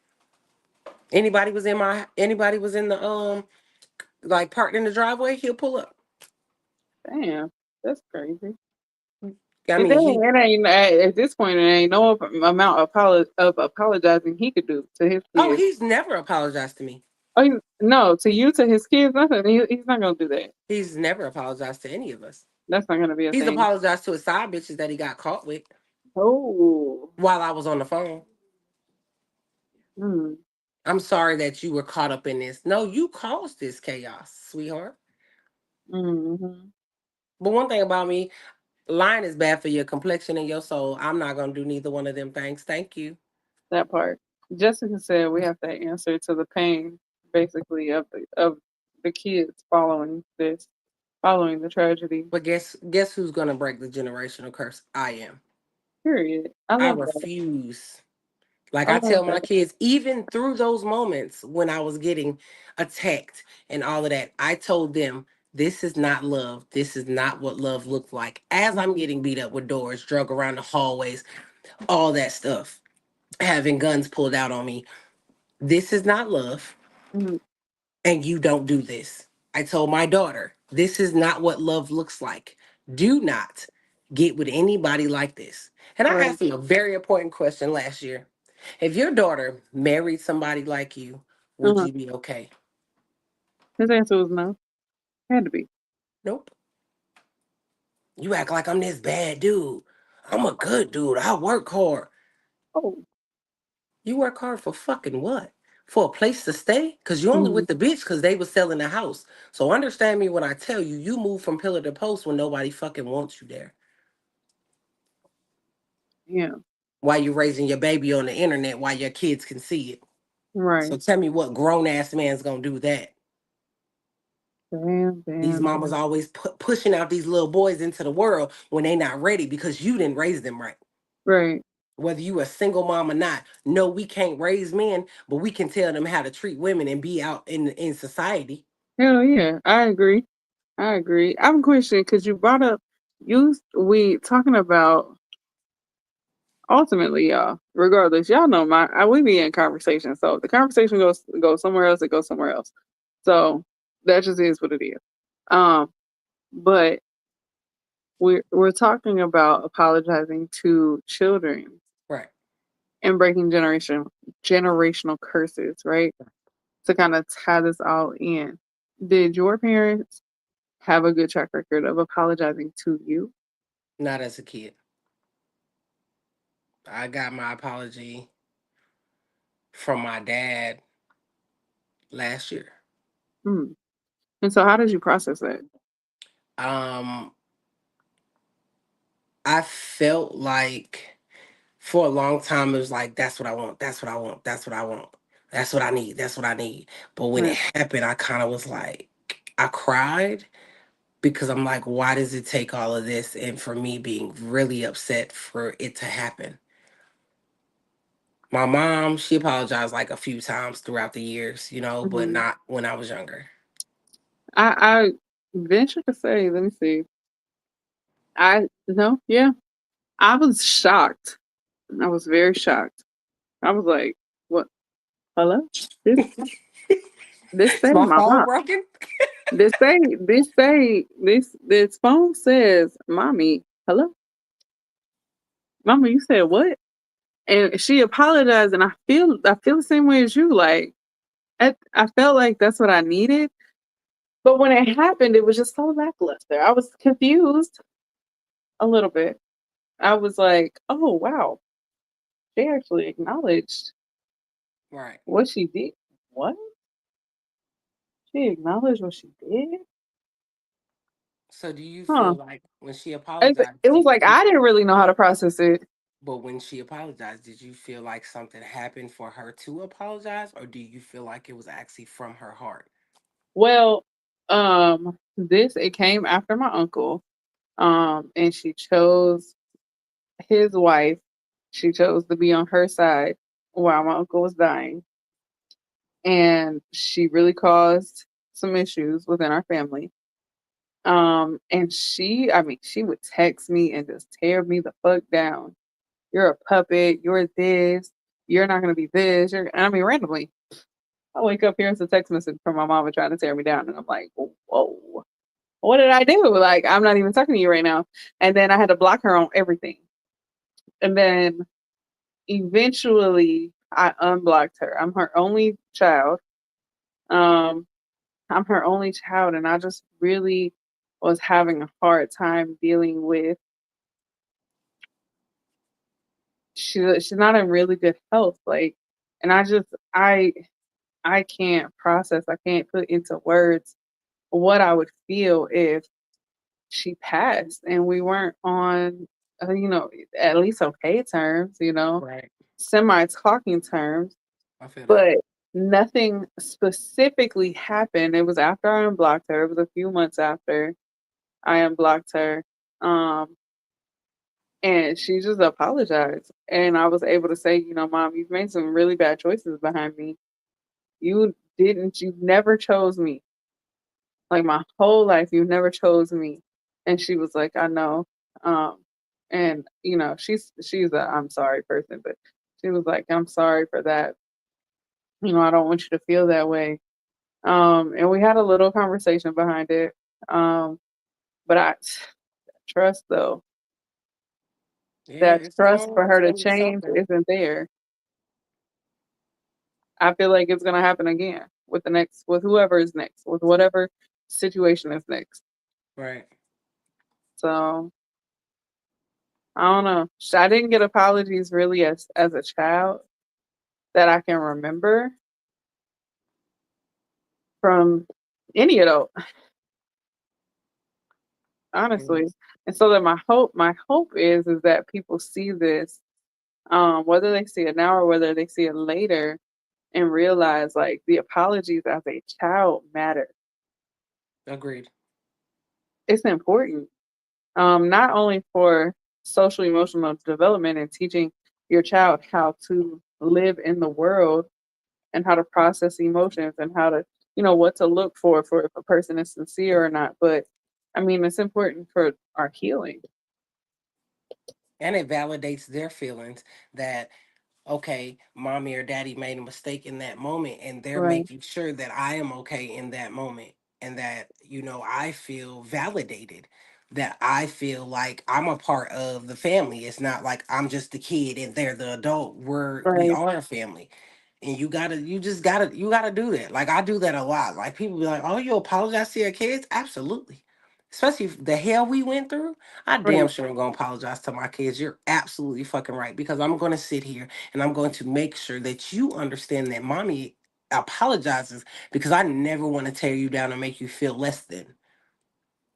Anybody was in the like parked in the driveway, he'll pull up. Damn, that's crazy. I But mean, then he it ain't at this point. It ain't no amount of apologizing he could do to his oh, kids. he's never apologized to me. Oh, no, to you, to his kids, nothing. He's not gonna do that. He's never apologized to any of us. That's not gonna be a He's thing. apologized to his side bitches that he got caught with Oh, while I was on the phone. hmm. I'm sorry that you were caught up in this. No, you caused this chaos, sweetheart. Mm-hmm. But one thing about me, lying is bad for your complexion and your soul. I'm not gonna do neither one of them things. Thank you. That part. Jessica said we have to answer to the pain, basically, of the kids following the tragedy. But guess who's gonna break the generational curse? I am. Period. I I love that. refuse. Like I I love tell my that. kids, even through those moments when I was getting attacked and all of that, I told them this is not love. This is not what love looked like. As I'm getting beat up with doors, drug around the hallways, all that stuff, having guns pulled out on me. This is not love, Mhm. and you don't do this. I told my daughter, this is not what love looks like. Do not get with anybody like this. And I Right. asked them a very important question last year. If your daughter married somebody like you, would Uh-huh. you be okay? His answer was no. Had to be. Nope. You act like I'm this bad dude. I'm a good dude. I work hard. Oh. You work hard for fucking what? For a place to stay? Cause you only Mhm. with the bitch cause they was selling the house. So understand me when I tell you, you move from pillar to post when nobody fucking wants you there. Yeah. While you raising your baby on the internet while your kids can see it. Right. So tell me what grown ass man's gonna do that. Bam, These bam, mamas bam. always pushing out these little boys into the world when they not ready because you didn't raise them right. Right. Whether you a single mom or not, no, we can't raise men, but we can tell them how to treat women and be out in society. Hell yeah. I agree. I agree. I have a question because you brought up we talking about ultimately, y'all. Regardless, y'all know we be in conversation. So if the conversation goes somewhere else, it goes somewhere else. So that just is what it is. Um, but we're talking about apologizing to children Right. and breaking generational curses, right? To kind of tie this all in. Did your parents have a good track record of apologizing to you? Not as a kid. I got my apology from my dad last year. Hmm. And so, how did you process that? Um, I felt like for a long time it was like that's what I want, that's what I want, that's what I want, that's what I need, that's what I need. But when it Right. happened, I kind of was like, I cried because I'm like, why does it take all of this? And for me being really upset for it to happen. My mom, she apologized like a few times throughout the years, but Hmm. not when I was younger. I venture to say, let me see. I no, yeah, I was shocked. I was very shocked. I was like, "What? Hello? This this say My my phone mom. broken? This phone says, mommy. Hello, mama. You said what?" And she apologized, and I feel the same way as you. Like I felt like that's what I needed. But when it happened, it was just so lackluster. I was confused a little bit. I was like, "Oh wow, they actually acknowledged Right. what she did. What? She acknowledged what she did? So do you Huh?" feel like when she apologized, It was like I didn't really know how to process it. but when she apologized, did you feel like something happened for her to apologize, or do you feel like it was actually from her heart? Well, this it came after my uncle. And she chose his wife. She chose to be on her side while my uncle was dying, and she really caused some issues within our family. And I mean, she would text me and just tear me the fuck down. You're a puppet. You're this. You're not gonna be this. And I mean, randomly, I wake up hearing some text message from my mama trying to tear me down, and I'm like, whoa, what did I do? Like, I'm not even talking to you right now. And then I had to block her on everything. And then eventually, I unblocked her. I'm her only child. Um, I'm her only child, and I just really was having a hard time dealing with she's not in really good health, like, and I just I I can't process, I can't put into words what I would feel if she passed and we weren't on, at least okay terms, Right. semi talking terms, I feel that. but nothing specifically happened. It was after I unblocked her. It was a few months after I unblocked her. Um, and she just apologized. And I was able to say, Mom, you've made some really bad choices behind me. You never chose me. Like my whole life, you never chose me. And she was like, I know. Um, and she's a I'm sorry person, but she was like, I'm sorry for that. I don't want you to feel that way. And we had a little conversation behind it. Um, but I trust though, Yeah, that trust for it's her to gonna be change something. isn't there. I feel like it's gonna happen again with whoever is next, with whatever situation is next. Right. So I don't know. I didn't get apologies really as a child that I can remember from any adult, honestly. Yes. And so that my hope is that people see this, whether they see it now or whether they see it later, and realize like the apologies as a child matter. Agreed. It's important, not only for social emotional development and teaching your child how to live in the world and how to process emotions and how to, what to look for if a person is sincere or not. But I mean, it's important for our healing. And it validates their feelings that, okay, mommy or daddy made a mistake in that moment, and they're Right, making sure that I am okay in that moment, and that, I feel validated, that I feel like I'm a part of the family. It's not like I'm just the kid and they're the adult. We right, are a family. And you gotta do that. Like, I do that a lot. Like, people be like, oh, you apologize to your kids? Absolutely. Especially if the hell we went through. I damn right. sure am gonna apologize to my kids. You're absolutely fucking right. Because I'm gonna sit here and I'm going to make sure that you understand that mommy apologizes, because I never want to tear you down and make you feel less than.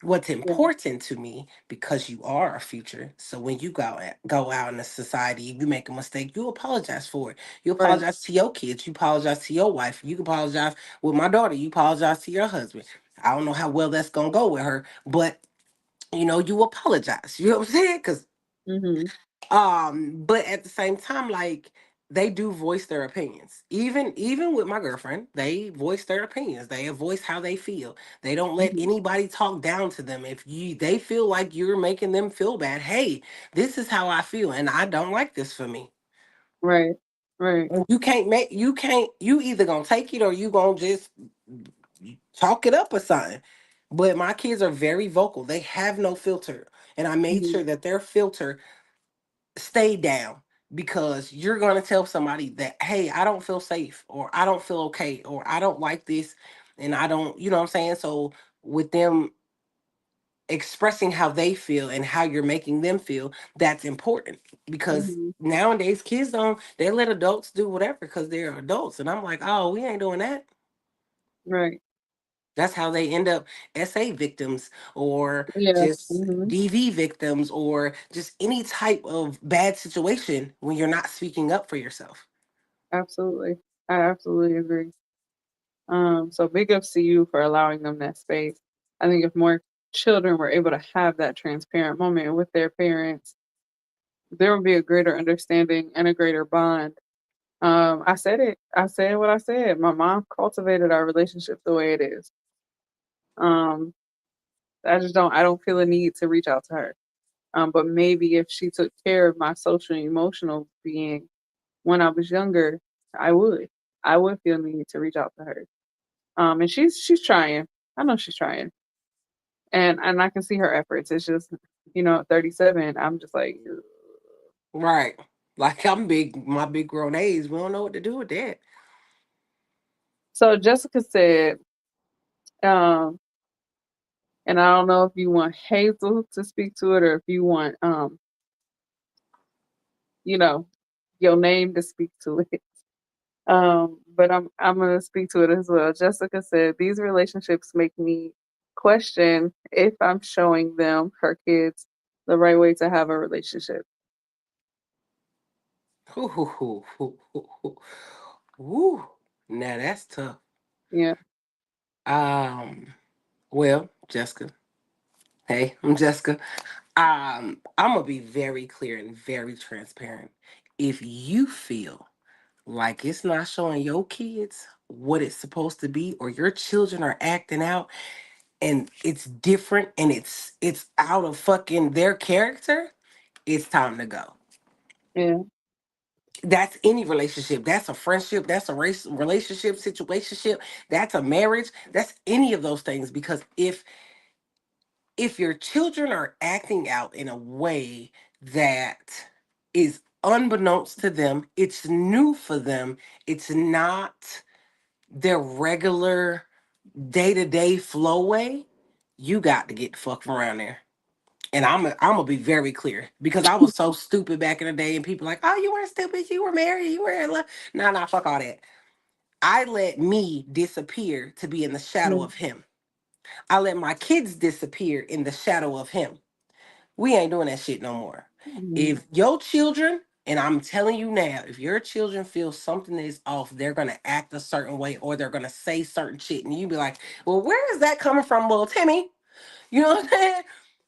What's Yeah, important to me, because you are our future. So when you go out in the society, you make a mistake, you apologize for it. You right. apologize to your kids. You apologize to your wife. You can apologize with my daughter. You apologize to your husband. I don't know how well that's gonna go with her, but you apologize. You know what I'm saying? Because Mhm. but at the same time, like, they do voice their opinions. Even with my girlfriend, they voice their opinions. They voice how they feel. They don't let Mhm. anybody talk down to them. If they feel like you're making them feel bad, hey, this is how I feel, and I don't like this for me. Right. Right. And you either gonna take it or you gonna just chalk it up or something. But my kids are very vocal. They have no filter. And I made Mhm. sure that their filter stay down, because you're going to tell somebody that, hey, I don't feel safe, or I don't feel okay, or I don't like this, and I don't, you know what I'm saying? So with them expressing how they feel and how you're making them feel, that's important, because Mhm. nowadays kids don't, they let adults do whatever because they're adults, and I'm like, oh, we ain't doing that. Right. That's how they end up SA victims, or Yeah. just Mhm. DV victims, or just any type of bad situation when you're not speaking up for yourself. Absolutely. I absolutely agree. So big ups to you for allowing them that space. I think if more children were able to have that transparent moment with their parents, there would be a greater understanding and a greater bond. I said it. I said what I said. My mom cultivated our relationship the way it is. Um, I don't feel a need to reach out to her. But maybe if she took care of my social and emotional being when I was younger, I would. I would feel the need to reach out to her. And she's trying. I know she's trying. And I can see her efforts. It's just, at 37, I'm just like, "Ugh." Right. Like, I'm big, my big grown age. We don't know what to do with that. So Jessica said, um, and I don't know if you want Hazel to speak to it or if you want, you know, your name to speak to it. But I'm gonna speak to it as well. Jessica said these relationships make me question if I'm showing them, her kids, the right way to have a relationship. Hoo, hoo, hoo, hoo, hoo, hoo. Woo. Now that's tough. Yeah. Um, well, Jessica. Hey, I'm Jessica. I'm gonna be very clear and very transparent. If you feel like it's not showing your kids what it's supposed to be, or your children are acting out and it's different and it's out of fucking their character, it's time to go. Yeah. That's any relationship. That's a friendship. That's a race relationship, situationship. That's a marriage. That's any of those things. Because if your children are acting out in a way that is unbeknownst to them, it's new for them, it's not their regular day-to-day flow way, you got to get the fuck from around there. And I'm gonna be very clear, because I was so stupid back in the day, and people like, oh, you weren't stupid, you were married, you were in love. Nah, nah, fuck all that. I let me disappear to be in the shadow Yeah. of him. I let my kids disappear in the shadow of him. We ain't doing that shit no more. Mhm. If your children, and I'm telling you now, if your children feel something is off, they're gonna act a certain way, or they're gonna say certain shit, and you be like, well, where is that coming from, little Timmy? You know what I'm saying?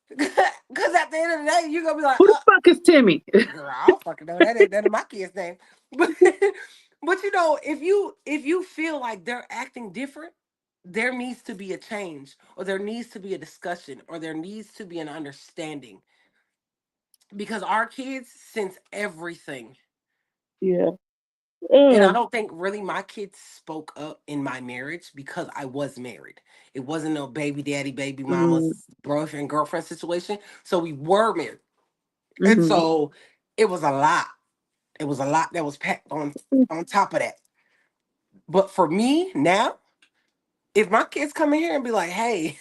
Because at the end of the day, you're gonna be like, Who the fuck is Timmy? girl, I don't fucking know. That ain't none of my kid's name. But but you know, if you feel like they're acting different, there needs to be a change, or there needs to be a discussion, or there needs to be an understanding, because our kids sense everything. Yeah. And I Mm. don't think really my kids spoke up in my marriage, because I was married. It wasn't no baby daddy, baby Mm. mama's boyfriend, girlfriend situation. So we were married. And Mhm. so it was a lot. It was a lot that was packed on top of that. But for me now, if my kids come in here and be like, hey,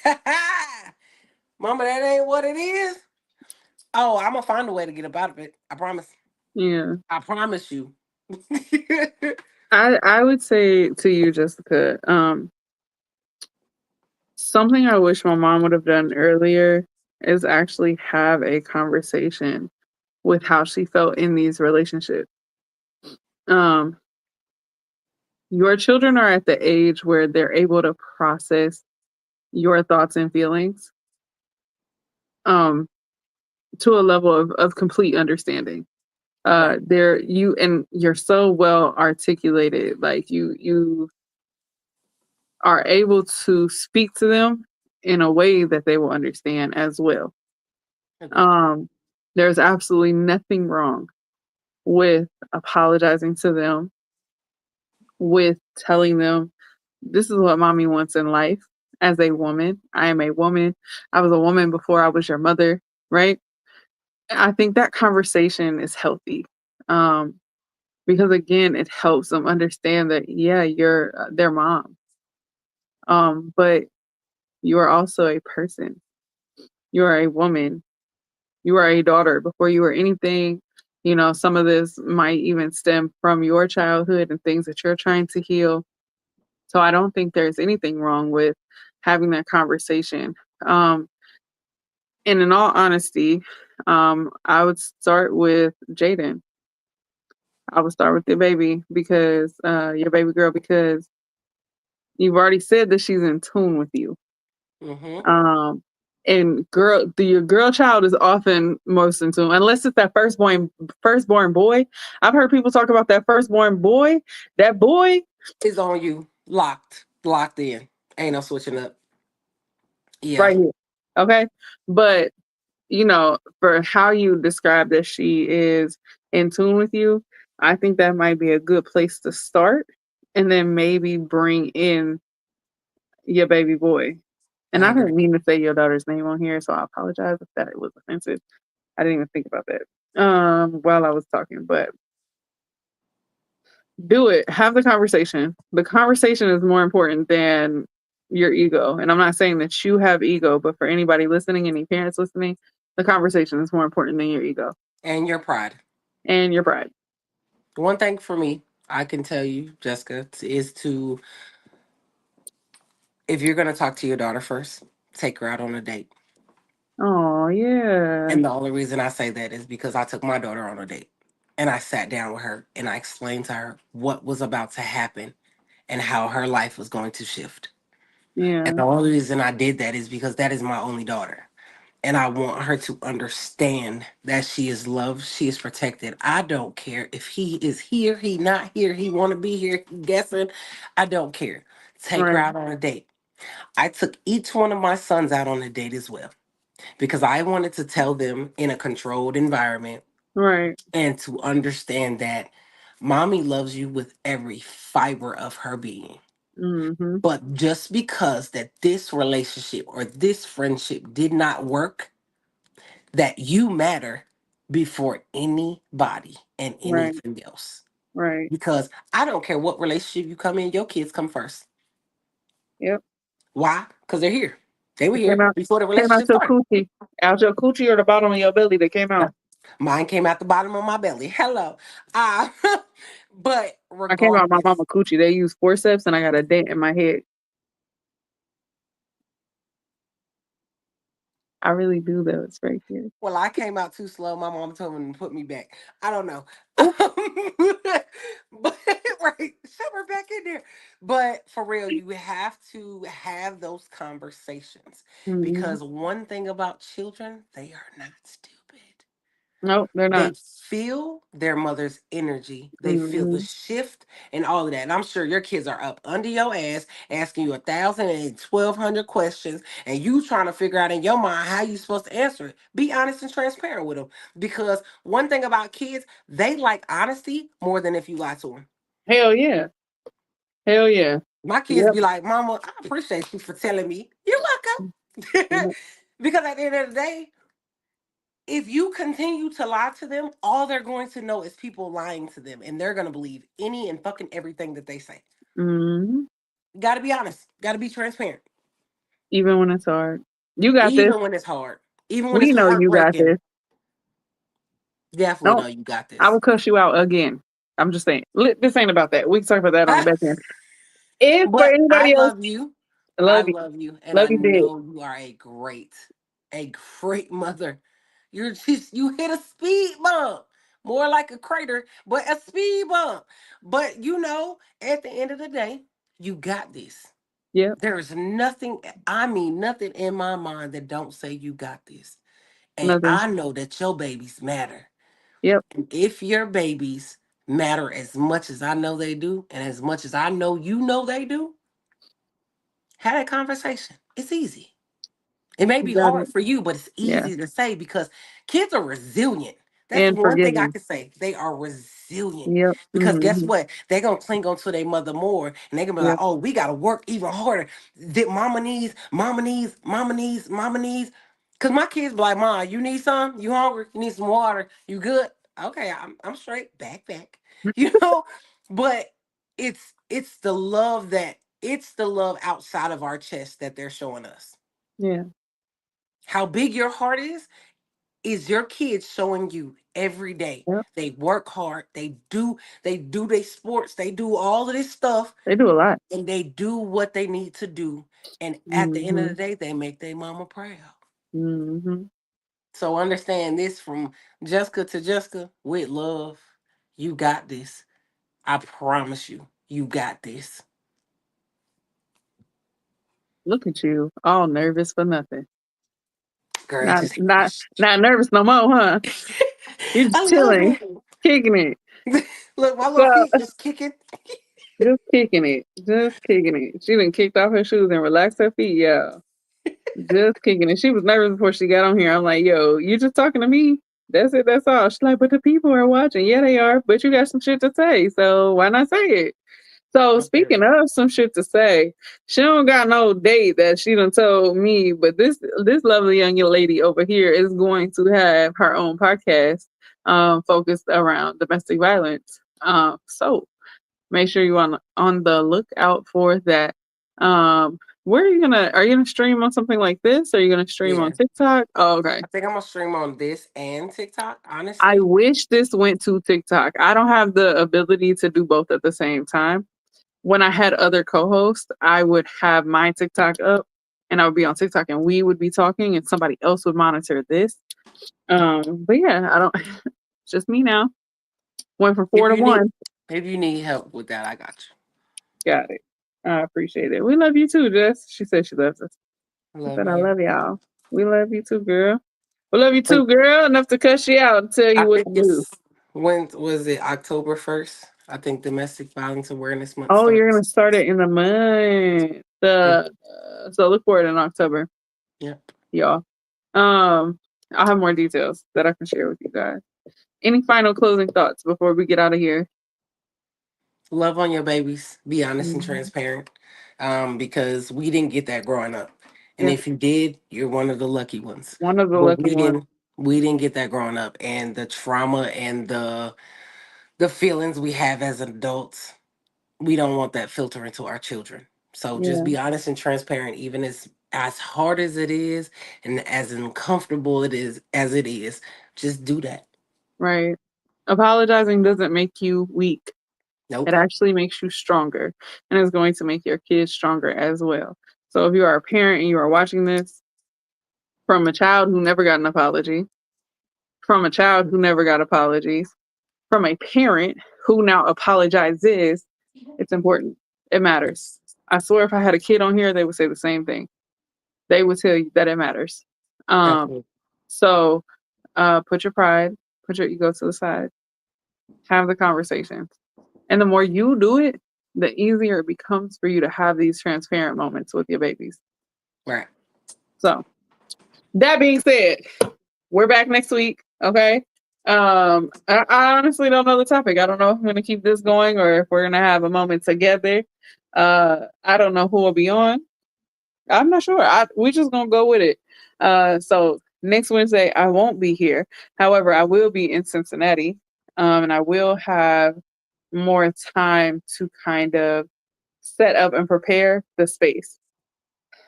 mama, that ain't what it is. Oh, I'm gonna find a way to get up out of it. I promise. Yeah. I promise you. I would say to you, Jessica, something I wish my mom would have done earlier is actually have a conversation with how she felt in these relationships. Um, your children are at the age where they're able to process your thoughts and feelings um, to a level of complete understanding. Right. There you and you're so well articulated, like you are able to speak to them in a way that they will understand as well. Agreed. Um, there's absolutely nothing wrong with apologizing to them, with telling them, this is what mommy wants in life as a woman. I am a woman. I was a woman before I was your mother, right? I think that conversation is healthy. Um, because again, it helps them understand that, yeah, you're their mom. But you are also a person. You are a woman. You are a daughter. Before you were anything, some of this might even stem from your childhood and things that you're trying to heal. So I don't think there's anything wrong with having that conversation. Um, and in all honesty, I would start with Jaden. I would start with your baby girl, because you've already said that she's in tune with you. Mm-hmm. Um, and your girl child is often most in tune, unless it's that firstborn boy. I've heard people talk about that firstborn boy. That boy, It's on you. Locked in. Ain't no switching up. Yeah. right here. Okay. But, for how you describe that she is in tune with you, I think that might be a good place to start. And then maybe bring in your baby boy. And I I agree. didn't mean to say your daughter's name on here, so I apologize if that was offensive. I didn't even think about that while I was talking, but do it. Have the conversation. The conversation is more important than your ego. And I'm not saying that you have ego, but for anybody listening, any parents listening, the conversation is more important than your ego And your pride. and your pride. One thing for me, I can tell you, Jessica, is to, if you're going to talk to your daughter first, take her out on a date. Oh yeah. And the only reason I say that is because I took my daughter on a date and I sat down with her and I explained to her what was about to happen and how her life was going to shift. And Yeah. the only reason I did that is because that is my only daughter. And I want her to understand that she is loved, she is protected. I don't care if he is here, he not here, he want to be here, he guessing. I don't care. Take her Right. out on a date. I took each one of my sons out on a date as well because I wanted to tell them in a controlled environment Right. and to understand that mommy loves you with every fiber of her being. Mm-hmm. But just because that this relationship or this friendship did not work, that you matter before anybody and Right. anything else. Right. Because I don't care what relationship you come in, your kids come first. Yep. Why? Because they're here. They were It came here out before the came out relationship your started. coochie. Out your coochie or the bottom of your belly that came out. Mine came out the bottom of my belly. Hello. Uh, but I came out my regardless, mama coochie. They used forceps and I got a dent in my head. I really do though. It's right here. well, I came out too slow. My mom told me to put me back. I don't know. Oop. But right, shove her back in there. But for real, you have to have those conversations Mm-hmm. because one thing about children, they are not stupid. Nope, they're They not. feel their mother's energy. They feel the Mm-hmm. shift and all of that. And I'm sure your kids are up under your ass asking you 1,000 and 1,200 questions, and you trying to figure out in your mind how you supposed to answer it. Be honest and transparent with them. Because one thing about kids, they like honesty more than if you lie to them. Hell yeah. Hell yeah. My kids Yep. be like, Mama, I appreciate you for telling me. You're welcome. Yep. Because at the end of the day, if you continue to lie to them, all they're going to know is people lying to them, and they're going to believe any and fucking everything that they say. Mm-hmm. Got to be honest. Got to be transparent, Even when it's hard. You got this. even when it's hard, even when We it's know you got heartbreaking. this. Definitely No, know you got I this. will cuss you out again. I'm just saying. This ain't about that. We can talk about that on the back end. If for But I anybody else, love you. I love you. love you, and Love I you big. know you are a great mother. You're just you hit a speed bump, more like a crater, but a speed bump. But at the end of the day, you got this. Yep. There's nothing, I mean, nothing in my mind that don't say you got this. And Nothing. I know that your babies matter. Yep. And if your babies matter as much as I know they do, and as much as I know you know they do, have that conversation. It's easy. It may You be got hard it. for you, but it's Yeah. easy to say because kids are resilient. That's And one thing I forgiving. can say. They are resilient. Yep. Because guess Mm-hmm. what? They're going to cling on to their mother more. And they're going to be like, Yep. oh, we got to work even harder. That mama needs, mama needs, mama needs, mama needs. Because my kids be like, Mom, you need some? You hungry? You need some water? You good? Okay, I'm straight. Back. You know? But it's the love it's the love outside of our chest that they're showing us. Yeah. How big your heart is your kids showing you every day. Yep. They work hard, they do their sports, they do all of this stuff, They do a lot. and they do what they need to do. And at the end of Mm-hmm. the day, they make their mama proud. Mm-hmm. So understand this from Jessica to Jessica with love. You got this. I promise you, you got this. Look at you, all nervous for nothing. Girl, it Not just not not nervous no more, huh? You're just I love chilling, it. kicking it. Look, my little So feet just kicking. just kicking it. Just kicking it. She done kicked off her shoes and relaxed her feet, yeah. Just kicking it. She was nervous before she got on here. I'm like, yo, you just talking to me? That's it, that's all. She's like, but the people are watching. Yeah, they are, but you got some shit to say. So why not say it? So speaking Okay. of some shit to say, she don't got no date that she done told me, but this lovely young lady over here is going to have her own podcast focused around domestic violence. So make sure you're on the lookout for that. Um Where are you gonna stream on something like this? Are you gonna stream on Yeah. TikTok? Oh, okay. I think I'm gonna stream on this and TikTok, I honestly. wish this went to TikTok. I don't have the ability to do both at the same time. When I had other co-hosts, I would have my TikTok up and I would be on TikTok and we would be talking and somebody else would monitor this. But yeah, I don't it's just me now. Went from If four to you need one. if you need help with that, I got Got it. I appreciate it. We love you too, Jess. She said she loves us. you. I I love said I you. love y'all. We love you too, girl. We love you Wait, too, girl. Enough to cuss you out and tell I you what think to do. it's when was it October 1st? I think Domestic Violence Awareness Month Oh, you're gonna starts. start it in the month. So look for it in October, Yep. y'all. I'll have more details that I can share with you guys. Any final closing thoughts before we get out of here? Love on your babies. Be honest and Mhm. transparent. Because we didn't get that growing up. And Yeah, if you did, you're one of the lucky ones. one of the But lucky ones. we didn't get that growing up. And the trauma and the feelings we have as adults, we don't want that filter into our children. So just Yeah, be honest and transparent, even as hard as it is and as uncomfortable it is, just do that. right. Apologizing doesn't make you weak. It Nope. actually makes you stronger and is going to make your kids stronger as well. So if you are a parent and you are watching this from a child who never got an apology, from a child who never got apologies, from a parent who now apologizes, it's important. It matters. I swear if I had a kid on here, they would say the same thing. They would tell you that it matters. Um, Absolutely. so put your pride, put your ego to the side, have the conversations. And the more you do it, the easier it becomes for you to have these transparent moments with your babies. Right. So that being said, we're back next week. Okay. I honestly don't know the topic. I don't know if I'm gonna keep this going or if we're gonna have a moment together. I don't know who will be on. I'm not sure. We just gonna go with it. So next Wednesday I won't be here. However, I will be in Cincinnati. And I will have more time to kind of set up and prepare the space.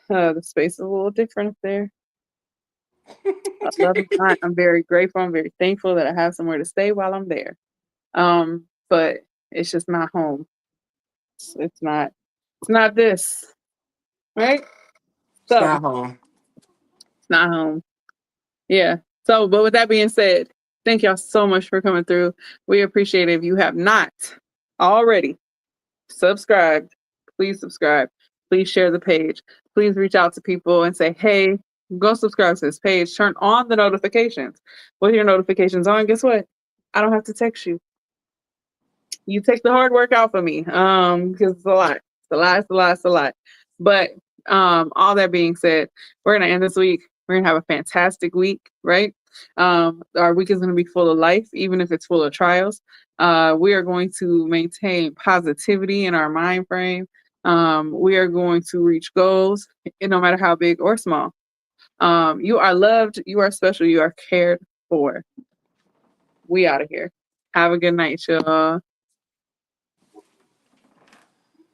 The space is a little different up there. I love it. I'm very grateful. I'm very thankful that I have somewhere to stay while I'm there. But it's just not home. It's not. It's not this, right? It's So not home. it's not home. Yeah. So, but with that being said, thank y'all so much for coming through. We appreciate it. If you have not already subscribed, please subscribe. Please share the page. Please reach out to people and say, hey, go subscribe to this page. Turn on the notifications. With your notifications on, guess what? I don't have to text you. You take the hard work out for me. Because it's a lot. It's a lot, it's a lot, it's a lot. But all that being said, we're gonna end this week. We're gonna have a fantastic week, right? Our week is gonna be full of life, even if it's full of trials. We are going to maintain positivity in our mind frame. We are going to reach goals, no matter how big or small. You are loved, you are special, you are cared for. We out of here. Have a good night, y'all.